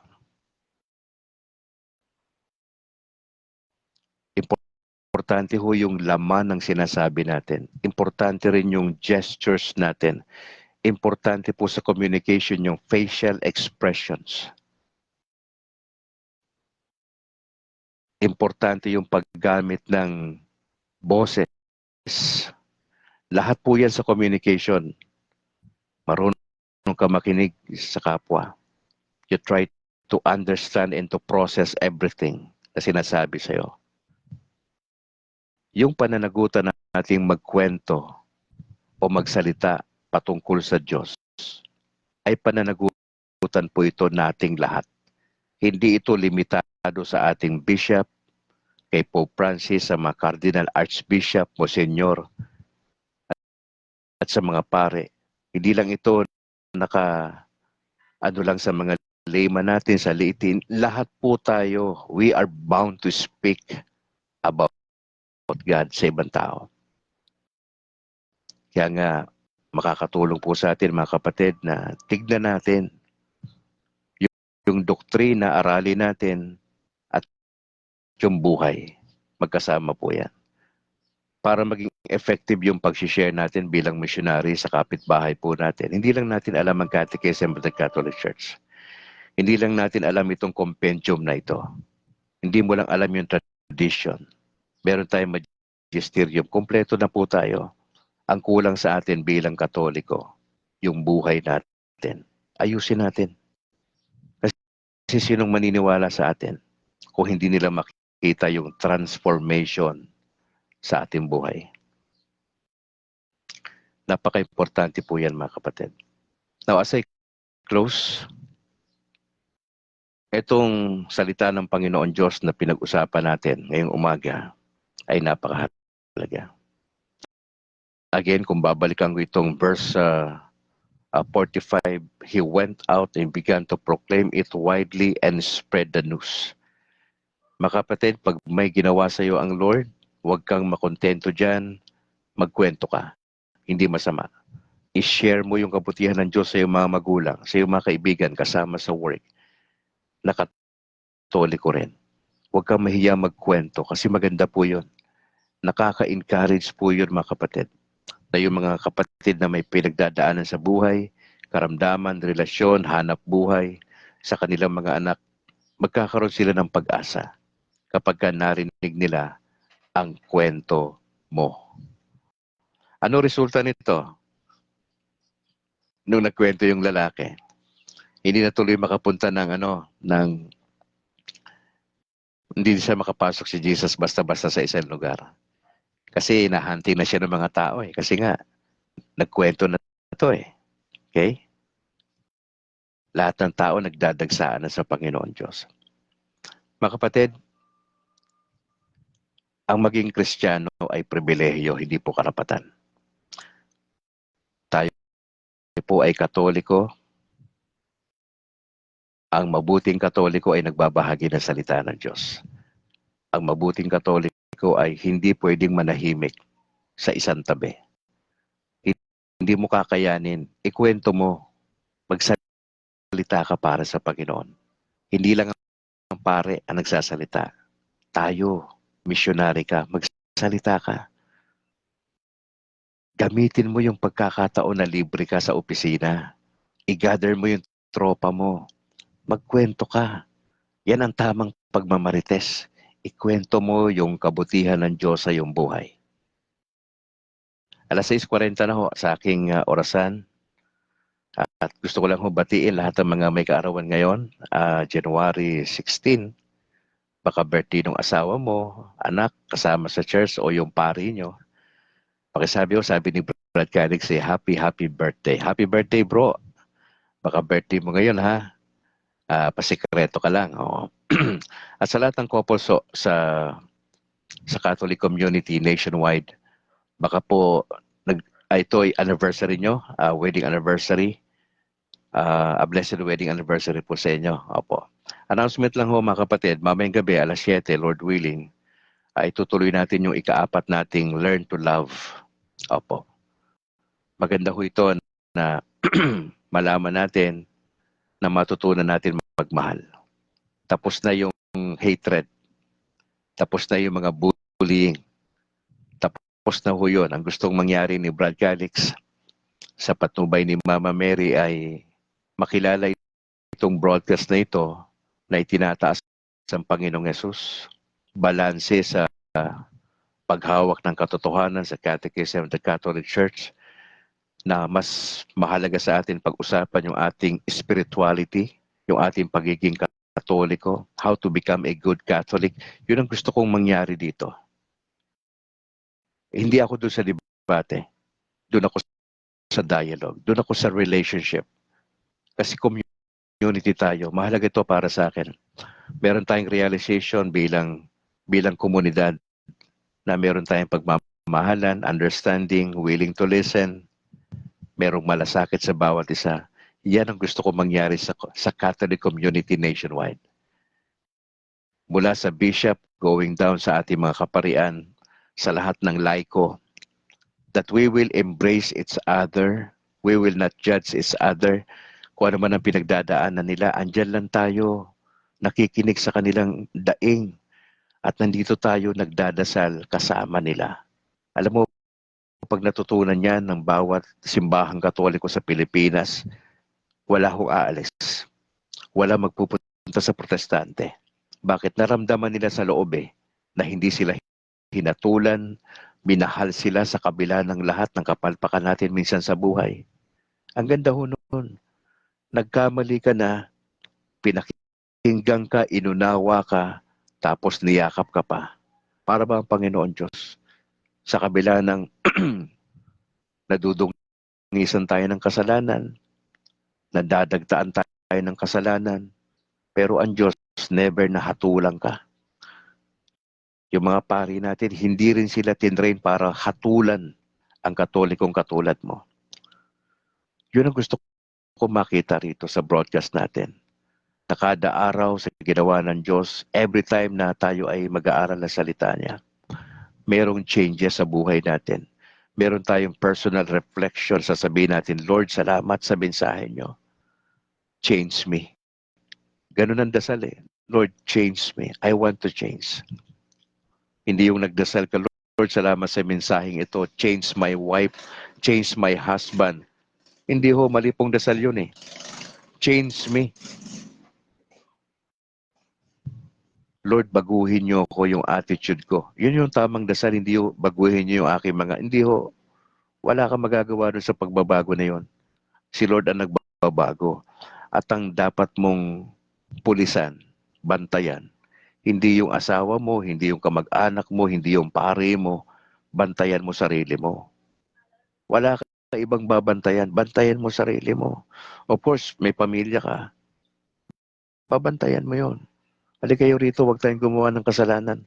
Importante ho yung laman ng sinasabi natin. Importante rin yung gestures natin. Importante po sa communication yung facial expressions. Importante yung paggamit ng boses. Lahat po yan sa communication. Marunong ka makinig sa kapwa. You try to understand and to process everything na sinasabi sa'yo. Yung pananagutan nating magkwento o magsalita patungkol sa Diyos ay pananagutan po ito nating lahat. Hindi ito limitado sa ating bishop, kay Pope Francis, sa mga Cardinal Archbishop, Monsignor, at sa mga pare. Hindi lang ito lang sa mga layman natin, sa liitin. Lahat po tayo, we are bound to speak about God sa ibang tao. Kaya nga, makakatulong po sa atin mga kapatid na tignan natin yung doktrina, aralin natin, at yung buhay. Magkasama po yan. Para maging effective yung pag-share natin bilang missionary sa kapitbahay po natin. Hindi lang natin alam ang Catechism of the Catholic Church. Hindi lang natin alam itong compendium na ito. Hindi mo lang alam yung tradition. Meron tayong magisterium. Kompleto na po tayo. Ang kulang sa atin bilang Katoliko, yung buhay natin. Ayusin natin. Kasi sinong maniniwala sa atin kung hindi nila makita yung transformation sa ating buhay? Napaka-importante po yan, mga kapatid. Now, as I close, itong salita ng Panginoon Diyos na pinag-usapan natin ngayong umaga ay napakahalaga. Again, kung babalikan ko itong verse 45, he went out and began to proclaim it widely and spread the news. Mga kapatid, pag may ginawa sa iyo ang Lord, huwag kang makontento dyan, magkwento ka. Hindi masama. I-share mo yung kabutihan ng Diyos sa iyong mga magulang, sa iyong mga kaibigan, kasama sa work. Nakatoliko rin. Huwag kang mahiya magkwento kasi maganda po yun. Nakaka-encourage po yun, mga kapatid. Na yung mga kapatid na may pinagdadaanan sa buhay, karamdaman, relasyon, hanap buhay, sa kanilang mga anak, magkakaroon sila ng pag-asa kapag narinig nila ang kwento mo. Ano resulta nito? Nung nagkwento yung lalaki, hindi na tuloy makapunta hindi siya makapasok si Jesus basta-basta sa isang lugar. Kasi nahanting na siya ng mga tao eh. Kasi nga, nagkwento na to eh. Okay? Lahat ng tao nagdadagsaan na sa Panginoon Diyos. Mga kapatid, ang maging Kristiyano ay pribilehiyo, hindi po karapatan. Tayo po ay Katoliko. Ang mabuting Katoliko ay nagbabahagi ng salita ng Diyos. Ang mabuting Katoliko ay hindi pwedeng manahimik sa isang tabi. Hindi mo kakayanin, ikwento mo, magsalita ka para sa Panginoon. Hindi lang ang pare ang nagsasalita. Tayo, missionary ka, magsalita ka. Gamitin mo yung pagkakataon na libre ka sa opisina. I-gather mo yung tropa mo. Magkwento ka. Yan ang tamang pagmamarites. Ikwento mo yung kabutihan ng Diyos sa iyong buhay. Alas 6:40 na ho sa aking orasan. At gusto ko lang ho batiin lahat ng mga may kaarawan ngayon. January 16, baka birthday ng asawa mo, anak, kasama sa church o yung pari nyo. Pakisabi ho, sabi ni Brad Calix, happy birthday. Happy birthday bro. Baka birthday mo ngayon ha. Pasikreto ka lang. Oh. At sa lahat ng couples sa Catholic community nationwide, baka po ito ay anniversary nyo, wedding anniversary. A blessed wedding anniversary po sa inyo. Opo. Announcement lang ho mga kapatid, mamayang gabi alas 7, Lord willing, ay tutuloy natin yung ika-4 nating Learn to Love. Opo. Maganda ho ito na malaman natin na matutunan natin magmahal. Tapos na yung hatred. Tapos na yung mga bullying. Tapos na ho yun. Ang gustong mangyari ni Brad Calix sa patnubay ni Mama Mary ay makilala itong broadcast na ito na itinataas ng Panginoong Yesus. Balanse sa paghawak ng katotohanan sa Catechism of the Catholic Church na mas mahalaga sa atin pag-usapan yung ating spirituality, yung ating pagiging Katoliko, how to become a good Catholic. Yun ang gusto kong mangyari dito. Hindi ako doon sa debate. Doon ako sa dialogue. Doon ako sa relationship. Kasi community tayo. Mahalaga ito para sa akin. Meron tayong realization bilang komunidad na meron tayong pagmamahalan, understanding, willing to listen, merong malasakit sa bawat isa. Yan ang gusto ko mangyari sa Catholic community nationwide. Mula sa bishop, going down sa ating mga kaparian, sa lahat ng laiko, that we will embrace each other, we will not judge each other. Kung ano man ang pinagdadaanan nila, andyan lang tayo, nakikinig sa kanilang daing, at nandito tayo nagdadasal kasama nila. Alam mo, pag natutunan yan ng bawat simbahang Katoliko sa Pilipinas, wala hong aalis. Wala magpupunta sa protestante. Bakit? Naramdaman nila sa loob na hindi sila hinatulan, minahal sila sa kabila ng lahat ng kapalpakan natin minsan sa buhay. Ang ganda ho nun. nagkamali ka na, pinakinggan ka, inunawa ka, tapos niyakap ka pa. Para ba ang Panginoon Diyos? Sa kabila ng nadudungisan tayo ng kasalanan, nadadagtaan tayo ng kasalanan, pero ang Diyos never nahatulang ka. Yung mga pari natin, hindi rin sila tinrain para hatulan ang katolikong katulad mo. Yun ang gusto ko makita rito sa broadcast natin. Na kada araw sa ginawa ng Diyos, every time na tayo ay mag-aaral ng salita niya, merong changes sa buhay natin. Meron tayong personal reflection, sasabihin natin, Lord, salamat sa mensahe niyo. Change me. Ganun ang dasal eh. Lord, change me. I want to change. Hindi yung nagdasal ka, Lord, salamat sa mensaheng ito. Change my wife. Change my husband. Hindi ho, mali pong dasal yun eh. Change me. Lord, baguhin niyo ko yung attitude ko. Yun yung tamang dasal, hindi ho, baguhin niyo yung aking mga, hindi ho, wala kang magagawa doon sa pagbabago na yun. Si Lord ang nagbabago. At ang dapat mong pulisan, bantayan, hindi yung asawa mo, hindi yung kamag-anak mo, hindi yung pare mo, bantayan mo sarili mo. Wala ka ibang babantayan, bantayan mo sarili mo. Of course, may pamilya ka, babantayan mo yon. Halika kayo rito, huwag tayong gumawa ng kasalanan.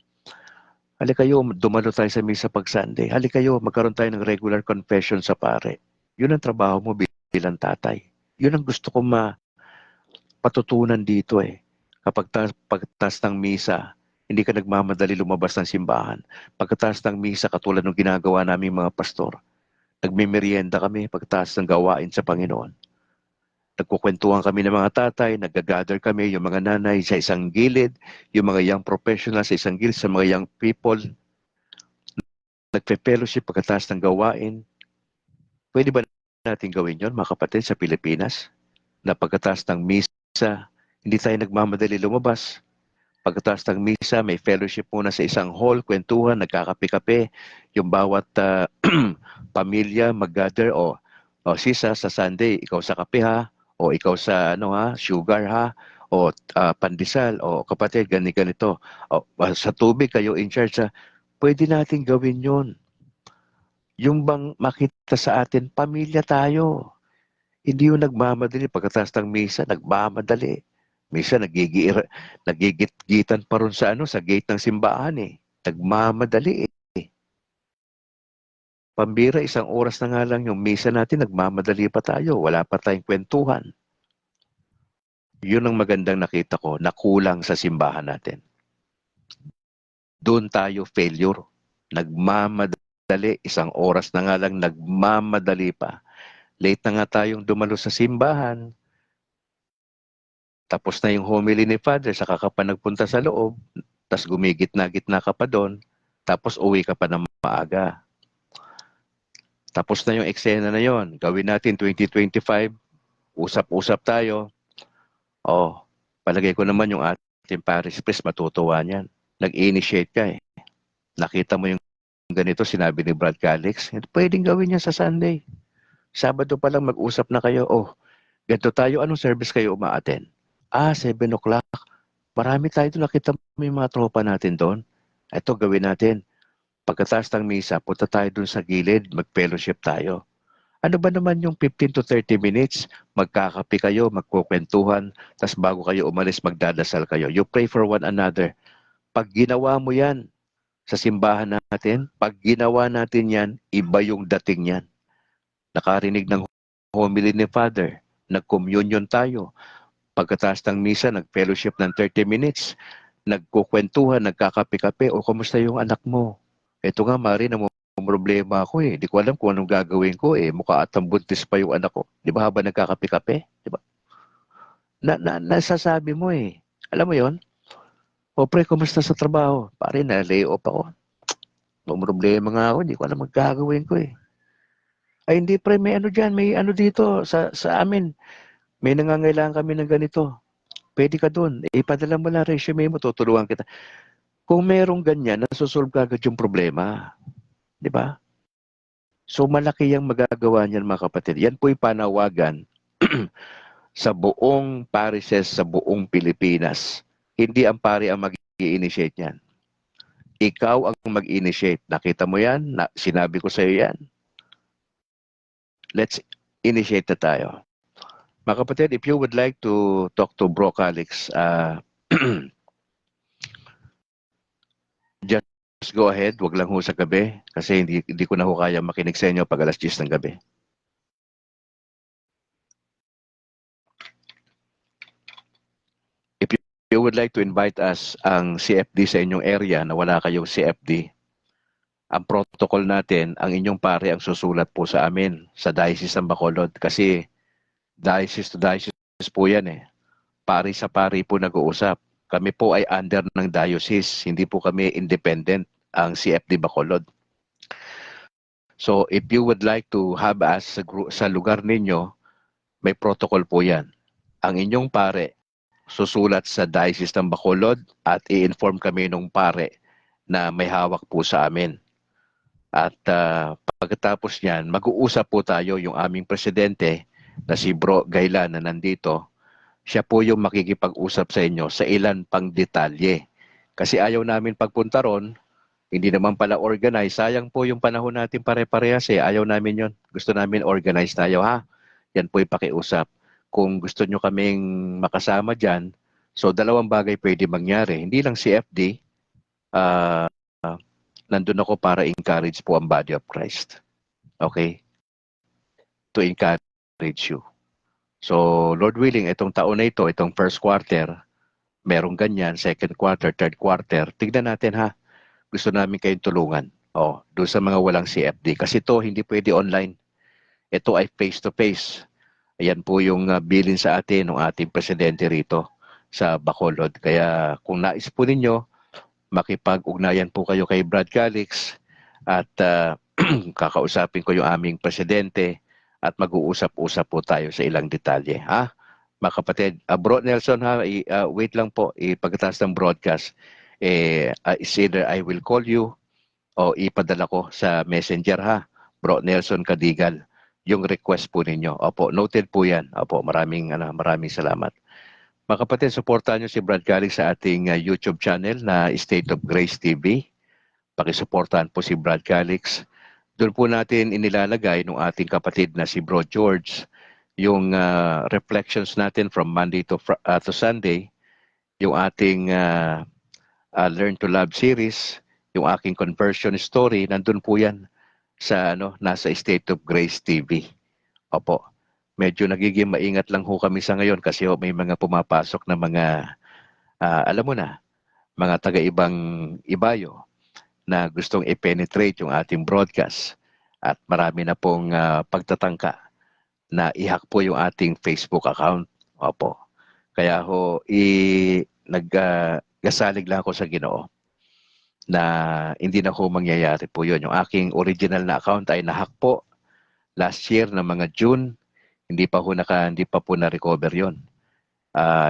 Halika kayo, dumalo tayo sa misa pag Sunday. Halika kayo, magkaroon tayo ng regular confession sa pare. Yun ang trabaho mo bilang tatay. Yun ang gusto ko patutunan dito eh. Pagtas ng misa, hindi ka nagmamadali lumabas ng simbahan. Pagkatapos ng misa, katulad ng ginagawa naming mga pastor, nagmimerienda kami pagkatapos ng gawain sa Panginoon. Nagkukwentuhan kami ng mga tatay, nag-gather kami, yung mga nanay sa isang gilid, yung mga young professionals sa isang gilid, sa mga young people, nagpe-fellowship pagkatapos ng gawain. Pwede ba natin gawin yon mga kapatid sa Pilipinas? Na pagkatapos ng misa, hindi tayo nagmamadali lumabas. Pagkatapos ng misa, may fellowship muna sa isang hall, kwentuhan, nagkakape-kape, yung bawat pamilya mag-gather, sisa sa Sunday, ikaw sa kape ha, o ikaw sa sugar ha, o pandesal, o kapatid, ganito. O, sa tubig, kayo in charge ha. Pwede natin gawin yun. Yung bang makita sa atin, pamilya tayo. Hindi yung nagmamadali. Pagkatapos ng misa, nagmamadali. Misa, nagigit-gitan pa ron sa gate ng simbahan eh. Nagmamadali eh. Pambira, 1 oras na nga lang yung misa natin, nagmamadali pa tayo. Wala pa tayong kwentuhan. Yun ang magandang nakita ko na kulang sa simbahan natin. Doon tayo failure. Nagmamadali, 1 oras na nga lang, nagmamadali pa. Late na nga tayong dumalo sa simbahan. Tapos na yung homily ni Father, saka ka pa nagpunta sa loob, tapos gumigit-na-gitna ka pa doon, tapos uwi ka pa ng maaga. Tapos na yung eksena na yon. Gawin natin 2025, usap-usap tayo. Palagay ko naman yung ating parish priest matutuwa niyan. Nag-initiate ka eh. Nakita mo yung ganito, sinabi ni Brad Calix, pwedeng gawin niya sa Sunday. Sabado pa lang mag-usap na kayo, ganito tayo, anong service kayo umaattend? 7 o'clock. Marami tayo doon, nakita mo yung mga tropa natin doon. Ito, gawin natin. Pagkatapos ng misa, punta tayo doon sa gilid, mag-fellowship tayo. Ano ba naman yung 15 to 30 minutes, magkakape kayo, magkukwentuhan, tapos bago kayo umalis, magdadasal kayo. You pray for one another. Pag ginawa mo yan sa simbahan natin, pag ginawa natin yan, iba yung dating yan. Nakarinig ng homily ni Father, nag-communion tayo. Pagkatapos ng misa, nag-fellowship ng 30 minutes, nagkukwentuhan, nagkakape-kape, kumusta yung anak mo? Ito nga, Mari, problema ako eh. Di ko alam kung anong gagawin ko eh. Mukha atang buntis pa yung anak ko. Di ba habang nagkakape-kape? Di ba? Nasasabi mo eh. Alam mo yon? Pre, kumusta sa trabaho? Pare, na-lay off ako. May problema nga ako. Di ko alam magagawin ko eh. Ay, hindi pre, may ano dyan. May ano dito sa amin. May nangangailangan kami ng ganito. Pwede ka doon. Ipadala mo lang resume mo, tutulungan kita. Kung merong ganyan, nasusolve agad yung problema. Di ba? So malaki yung magagawa niyan mga kapatid. Yan po'y panawagan sa buong parishes sa buong Pilipinas. Hindi ang pari ang mag-i-initiate niyan. Ikaw ang mag-initiate. Nakita mo yan? Sinabi ko sa iyo yan. Let's initiate na tayo. Mga kapatid, if you would like to talk to Bro Calix, just go ahead. Wag lang ho sa gabi kasi hindi ko na ho kaya makinig sa inyo pag alas 10 ng gabi. If you would like to invite us ang CFD sa inyong area na wala kayong CFD, ang protocol natin, ang inyong pare ang susulat po sa amin sa Diocese ng Bacolod kasi diocese to diocese po yan eh. Pari sa pari po nag-uusap. Kami po ay under ng diocese, hindi po kami independent ang CFD Bacolod. So if you would like to have us sa lugar ninyo, may protocol po yan. Ang inyong pare susulat sa Diocese ng Bacolod at i-inform kami nung pare na may hawak po sa amin. At pagkatapos niyan, mag-uusap po tayo yung aming presidente na si Bro Gaylan na nandito. Siya po yung makikipag-usap sa inyo sa ilan pang detalye. Kasi ayaw namin pagpunta ron, hindi naman pala organize. Sayang po yung panahon natin pare-parehas eh. Ayaw namin yon. Gusto namin organize tayo ha. Yan po yung pakiusap. Kung gusto nyo kaming makasama dyan, so dalawang bagay pwede mangyari. Hindi lang CFD, nandun ako para encourage po ang body of Christ. Okay? To encourage you. So, Lord willing, itong taon na ito, itong first quarter, merong ganyan, second quarter, third quarter, tignan natin ha. Gusto namin kayong tulungan. Doon sa mga walang CFD. Kasi ito, hindi pwede online. Ito ay face-to-face. Ayan po yung bilin sa atin ng ating presidente rito sa Bacolod. Kaya kung nais po ninyo, makipag-ugnayan po kayo kay Brad Calix at kakausapin ko yung aming presidente at mag-uusap-usap po tayo sa ilang detalye. Ha? Mga kapatid, Bro Nelson ha, wait lang po, pagkatapos ng broadcast, it's either I will call you o ipadala ko sa messenger ha, Bro Nelson Cadigal, yung request po ninyo. Opo, noted po yan. Opo, maraming salamat. Mga kapatid, supportahan nyo si Brad Calix sa ating YouTube channel na State of Grace TV. Pakisuportahan po si Brad Calix. Doon po natin inilalagay ng ating kapatid na si Bro George yung reflections natin from Monday to Sunday, yung ating Learn to Love series, yung aking conversion story, nandun po yan sa nasa State of Grace TV. Opo. Medyo nagiging maingat lang ho kami sa ngayon kasi may mga pumapasok na mga alam mo na, mga taga-ibang ibayo na gustong i-penetrate yung ating broadcast at marami na pong pagtatangka na i-hack po yung ating Facebook account. Opo. Kaya ho, naggasalig lang ako sa Ginoo na hindi na ho mangyayari po yun. Yung aking original na account ay nahack po last year ng mga June. Hindi pa po na-recover yun.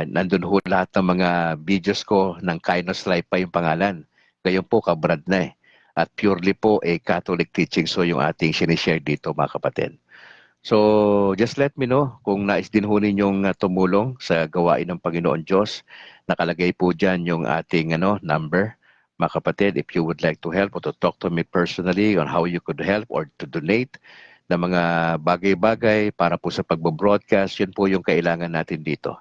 Nandun ho lahat ng mga videos ko ng Kainos Life pa yung pangalan. Ngayon po, kabrad na eh. At purely po Catholic teaching so yung ating sinishare dito mga kapatid. So, just let me know kung nais din ho ninyong tumulong sa gawain ng Panginoon Diyos. Nakalagay po dyan yung ating number. Mga kapatid, if you would like to help or to talk to me personally on how you could help or to donate na mga bagay-bagay para po sa pagbo-broadcast, yun po yung kailangan natin dito.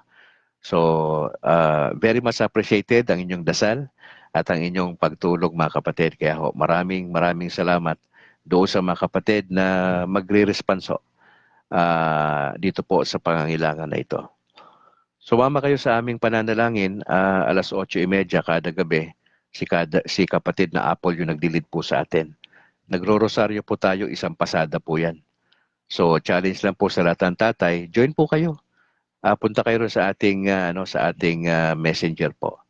So, very much appreciated ang inyong dasal at ang inyong pagtulong mga kapatid. Kaya ho, maraming salamat doon sa mga kapatid na magre-responso dito po sa pangangailangan na ito. Sumama kayo sa aming pananalangin, alas 8:30 kada gabi, si kapatid na Apple yung nagdilid po sa atin. Nagro-rosaryo po tayo, isang pasada po yan. So, challenge lang po sa lahat ng tatay, join po kayo. Punta kayo sa ating messenger po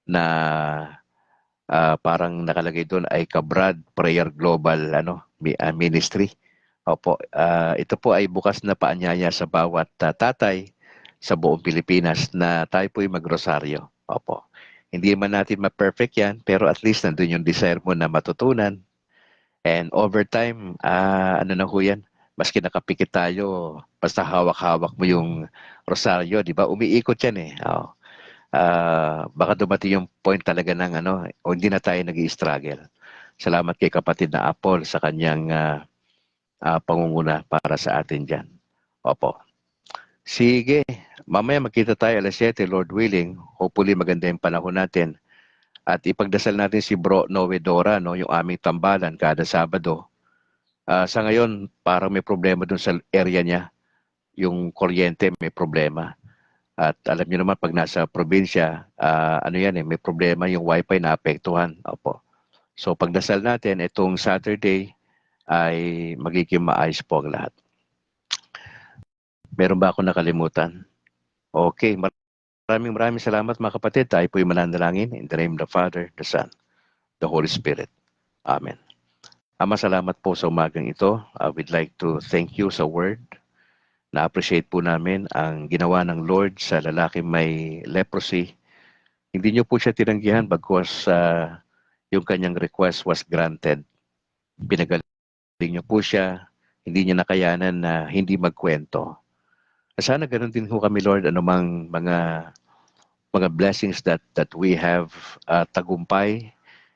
na parang nakalagay doon ay Kabrad Prayer Global Ministry. Opo, ito po ay bukas na paanyaya sa bawat tatay sa buong Pilipinas na tayo po ay magrosaryo. Opo. Hindi man natin ma-perfect yan, pero at least nandun yung desire mo na matutunan. And over time, ano na ho yan, maski nakapikit tayo, basta hawak-hawak mo yung rosaryo, di ba? Umiikot yan eh. Oo. Baka dumating yung point talaga ng ano, o hindi na tayo nag-i-struggle. Salamat kay kapatid na Apple sa kanyang pangunguna para sa atin dyan. Opo. Sige, mamaya magkita tayo alas 7, Lord willing. Hopefully maganda yung panahon natin. At ipagdasal natin si Bro Noe Dora, no, yung aming tambalan kada Sabado. Sa ngayon, parang may problema dun sa area niya. Yung kuryente may problema. At alam niyo naman, pag nasa probinsya, ano yan eh, may problema yung wifi na apektuhan. Opo. So pagdasal natin, itong Saturday ay magiging maayos po ang lahat. Meron ba ako nakalimutan? Okay, maraming salamat mga kapatid. Tayo po'y mananalangin in the name of the Father, the Son, the Holy Spirit. Amen. Ama, salamat po sa umagang ito. We'd like to thank you sa word. Na-appreciate po namin ang ginawa ng Lord sa lalaki may leprosy. Hindi niyo po siya tinanggihan bagkus yung kanyang request was granted. Pinagaling niyo po siya. Hindi niya nakayanan na hindi magkwento. Sana ganun din po kami, Lord, anumang mga blessings that we have, tagumpay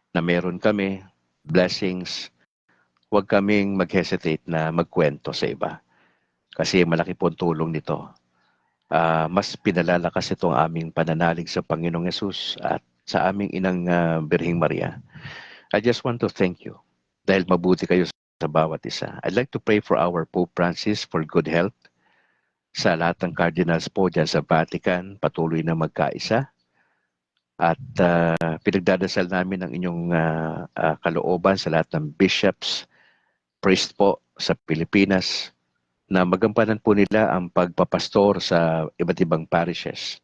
na meron kami, blessings, huwag kaming mag-hesitate na magkwento sa iba. Kasi malaki po ang tulong nito. Mas pinalalakas itong aming pananalig sa Panginoong Yesus at sa aming inang Birhing Maria. I just want to thank you dahil mabuti kayo sa bawat isa. I'd like to pray for our Pope Francis for good health. Sa lahat ng cardinals po dyan sa Vatican, patuloy na magkaisa. At pinagdadasal namin ang inyong kalooban sa lahat ng bishops, priest po sa Pilipinas, na magampanan po nila ang pagpapastor sa iba't ibang parishes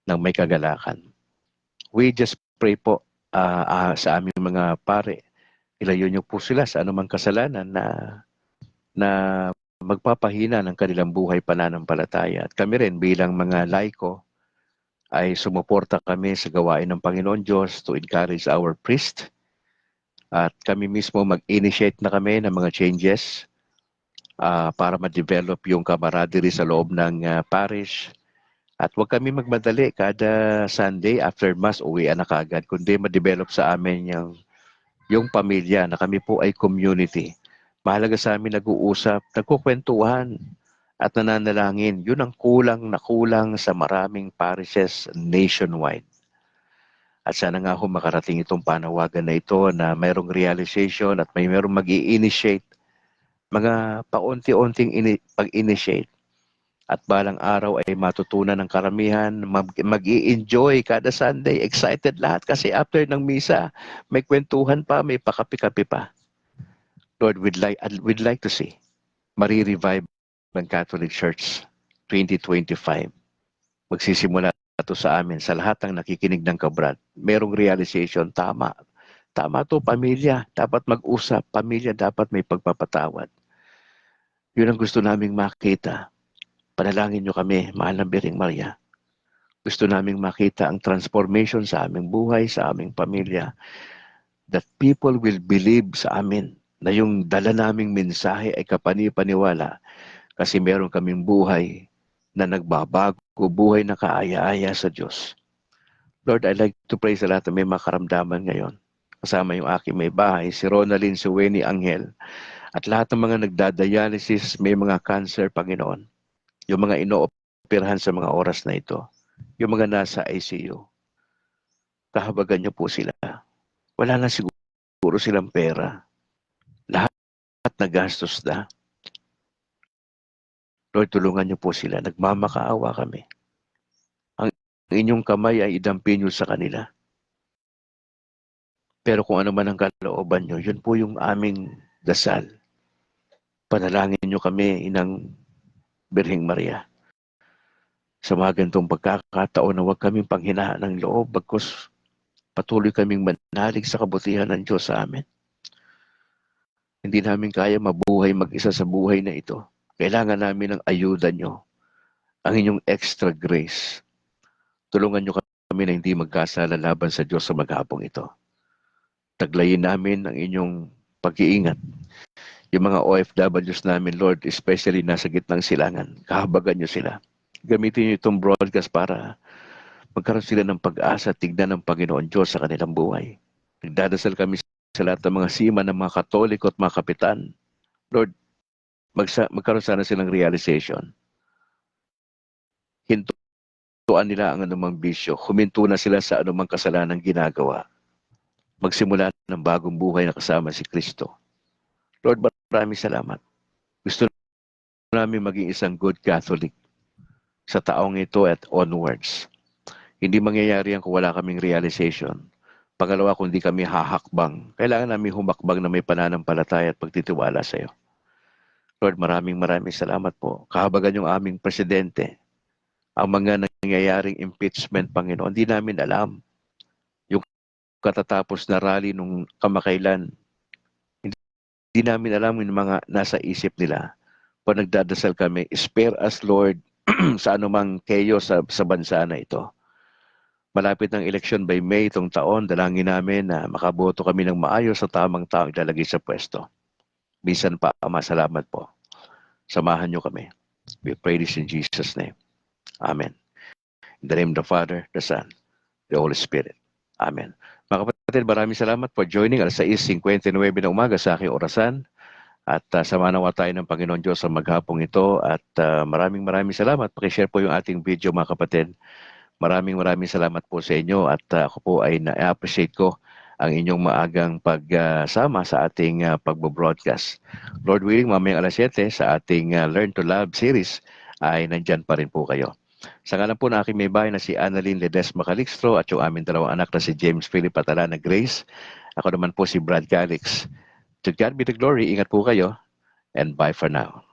ng may kagalakan. We just pray po sa aming mga pare, ilayo niyo po sila sa anumang kasalanan na magpapahina ng kanilang buhay pananampalataya. At kami rin bilang mga laiko ay sumuporta kami sa gawain ng Panginoon Diyos to encourage our priest. At kami mismo mag-initiate na kami ng mga changes para ma-develop yung camaraderie sa loob ng parish. At huwag kami magmadali kada Sunday after Mass, uwian na kaagad, kundi ma-develop sa amin yung pamilya na kami po ay community. Mahalaga sa amin nag-uusap, nagkukwentuhan at nananalangin. Yun ang kulang na kulang sa maraming parishes nationwide. At sana nga ho makarating itong panawagan na ito na mayroong realization at mayroong mag-i-initiate, mga paunti-unting pag-initiate. At balang araw ay matutunan ng karamihan, mag-i-enjoy kada Sunday, excited lahat kasi after ng misa, may kwentuhan pa, may pakapi-kapi pa. Lord, we'd like to see marirevive ang Catholic Church 2025. Magsisimula ito sa amin, sa lahat ng nakikinig ng Kabrad. Merong realization, tama. Tama to, pamilya. Dapat mag-usap. Pamilya dapat may pagpapatawad. Yun ang gusto naming makita. Panalangin nyo kami, mahal ng Birhing Maria. Gusto naming makita ang transformation sa aming buhay, sa aming pamilya. That people will believe sa amin na yung dala naming mensahe ay kapani-paniwala kasi meron kaming buhay na nagbabago, buhay na kaaya-aya sa Diyos. Lord, I'd like to pray sa lahat na may makaramdaman ngayon. Kasama yung aking may bahay, si Ronaldin, si Winnie Angel, at lahat ng mga nagdadialysis, may mga cancer, Panginoon. Yung mga inooperahan sa mga oras na ito. Yung mga nasa ICU. Kahabagan niyo po sila. Wala na siguro silang pera. Lahat nagastos na. Lord, tulungan niyo po sila. Nagmamakaawa kami. Ang inyong kamay ay idampi niyo sa kanila. Pero kung ano man ang kalooban niyo, yun po yung aming dasal. Panalangin niyo kami, Inang Birhing Maria. Sa mga ganitong pagkakataon na huwag kaming panghinaan ng loob, bagkus patuloy kaming manalig sa kabutihan ng Diyos sa amin. Hindi namin kaya mabuhay mag-isa sa buhay na ito. Kailangan namin ng ayuda nyo, ang inyong extra grace. Tulungan nyo kami na hindi magkasala laban sa Diyos sa maghapong ito. Taglayin namin ang inyong pag-iingat. Yung mga OFWs namin, Lord, especially nasa gitnang silangan, kahabagan niyo sila. Gamitin niyo itong broadcast para magkaroon sila ng pag-asa, tignan ng Panginoon Diyos sa kanilang buhay. Nagdadasal kami sa lahat ng mga seaman, ng mga Katoliko at mga kapitan. Lord, magkaroon sana silang realization. Hintuan nila ang anumang bisyo. Huminto na sila sa anumang kasalanan ginagawa. Magsimula ng bagong buhay na kasama si Kristo. Lord, maraming salamat. Gusto namin maging isang good Catholic sa taong ito at onwards. Hindi mangyayari yan kung wala kaming realization. Pangalawa, kung di kami hahakbang, kailangan namin humakbang na may pananampalataya at pagtitiwala sa iyo. Lord, maraming salamat po. Kahabagan yung aming presidente. Ang mga nangyayaring impeachment, Panginoon, hindi namin alam. Yung katatapos na rally nung kamakailan, hindi namin alam yung mga nasa isip nila. Pag nagdadasal kami, spare us, Lord, sa anumang chaos sa bansa na ito. Malapit ng eleksyon by May itong taon, dalangin namin na makaboto kami ng maayos sa tamang taong ilalagay sa pwesto. Minsan pa, Ama, salamat po. Samahan niyo kami. We pray this in Jesus' name. Amen. In the name of the Father, the Son, the Holy Spirit. Amen. Mga kapatid, maraming salamat for joining. Alas 6:59 na umaga sa aking orasan. At samanawa tayo ng Panginoon Diyos sa maghapong ito. At maraming salamat. Pakishare po yung ating video, mga kapatid. Maraming salamat po sa inyo at ako po ay na-appreciate ko ang inyong maagang pagsama sa ating pagbo-broadcast. Lord willing, mamayang alas 7 sa ating Learn to Love series ay nandyan pa rin po kayo. Sa ngalan po na aking may bahay na si Annalyn Ledesma Calixtro at yung aming dalawang anak na si James Philip Atalana Grace. Ako naman po si Brad Calix. To God be the glory. Ingat po kayo and bye for now.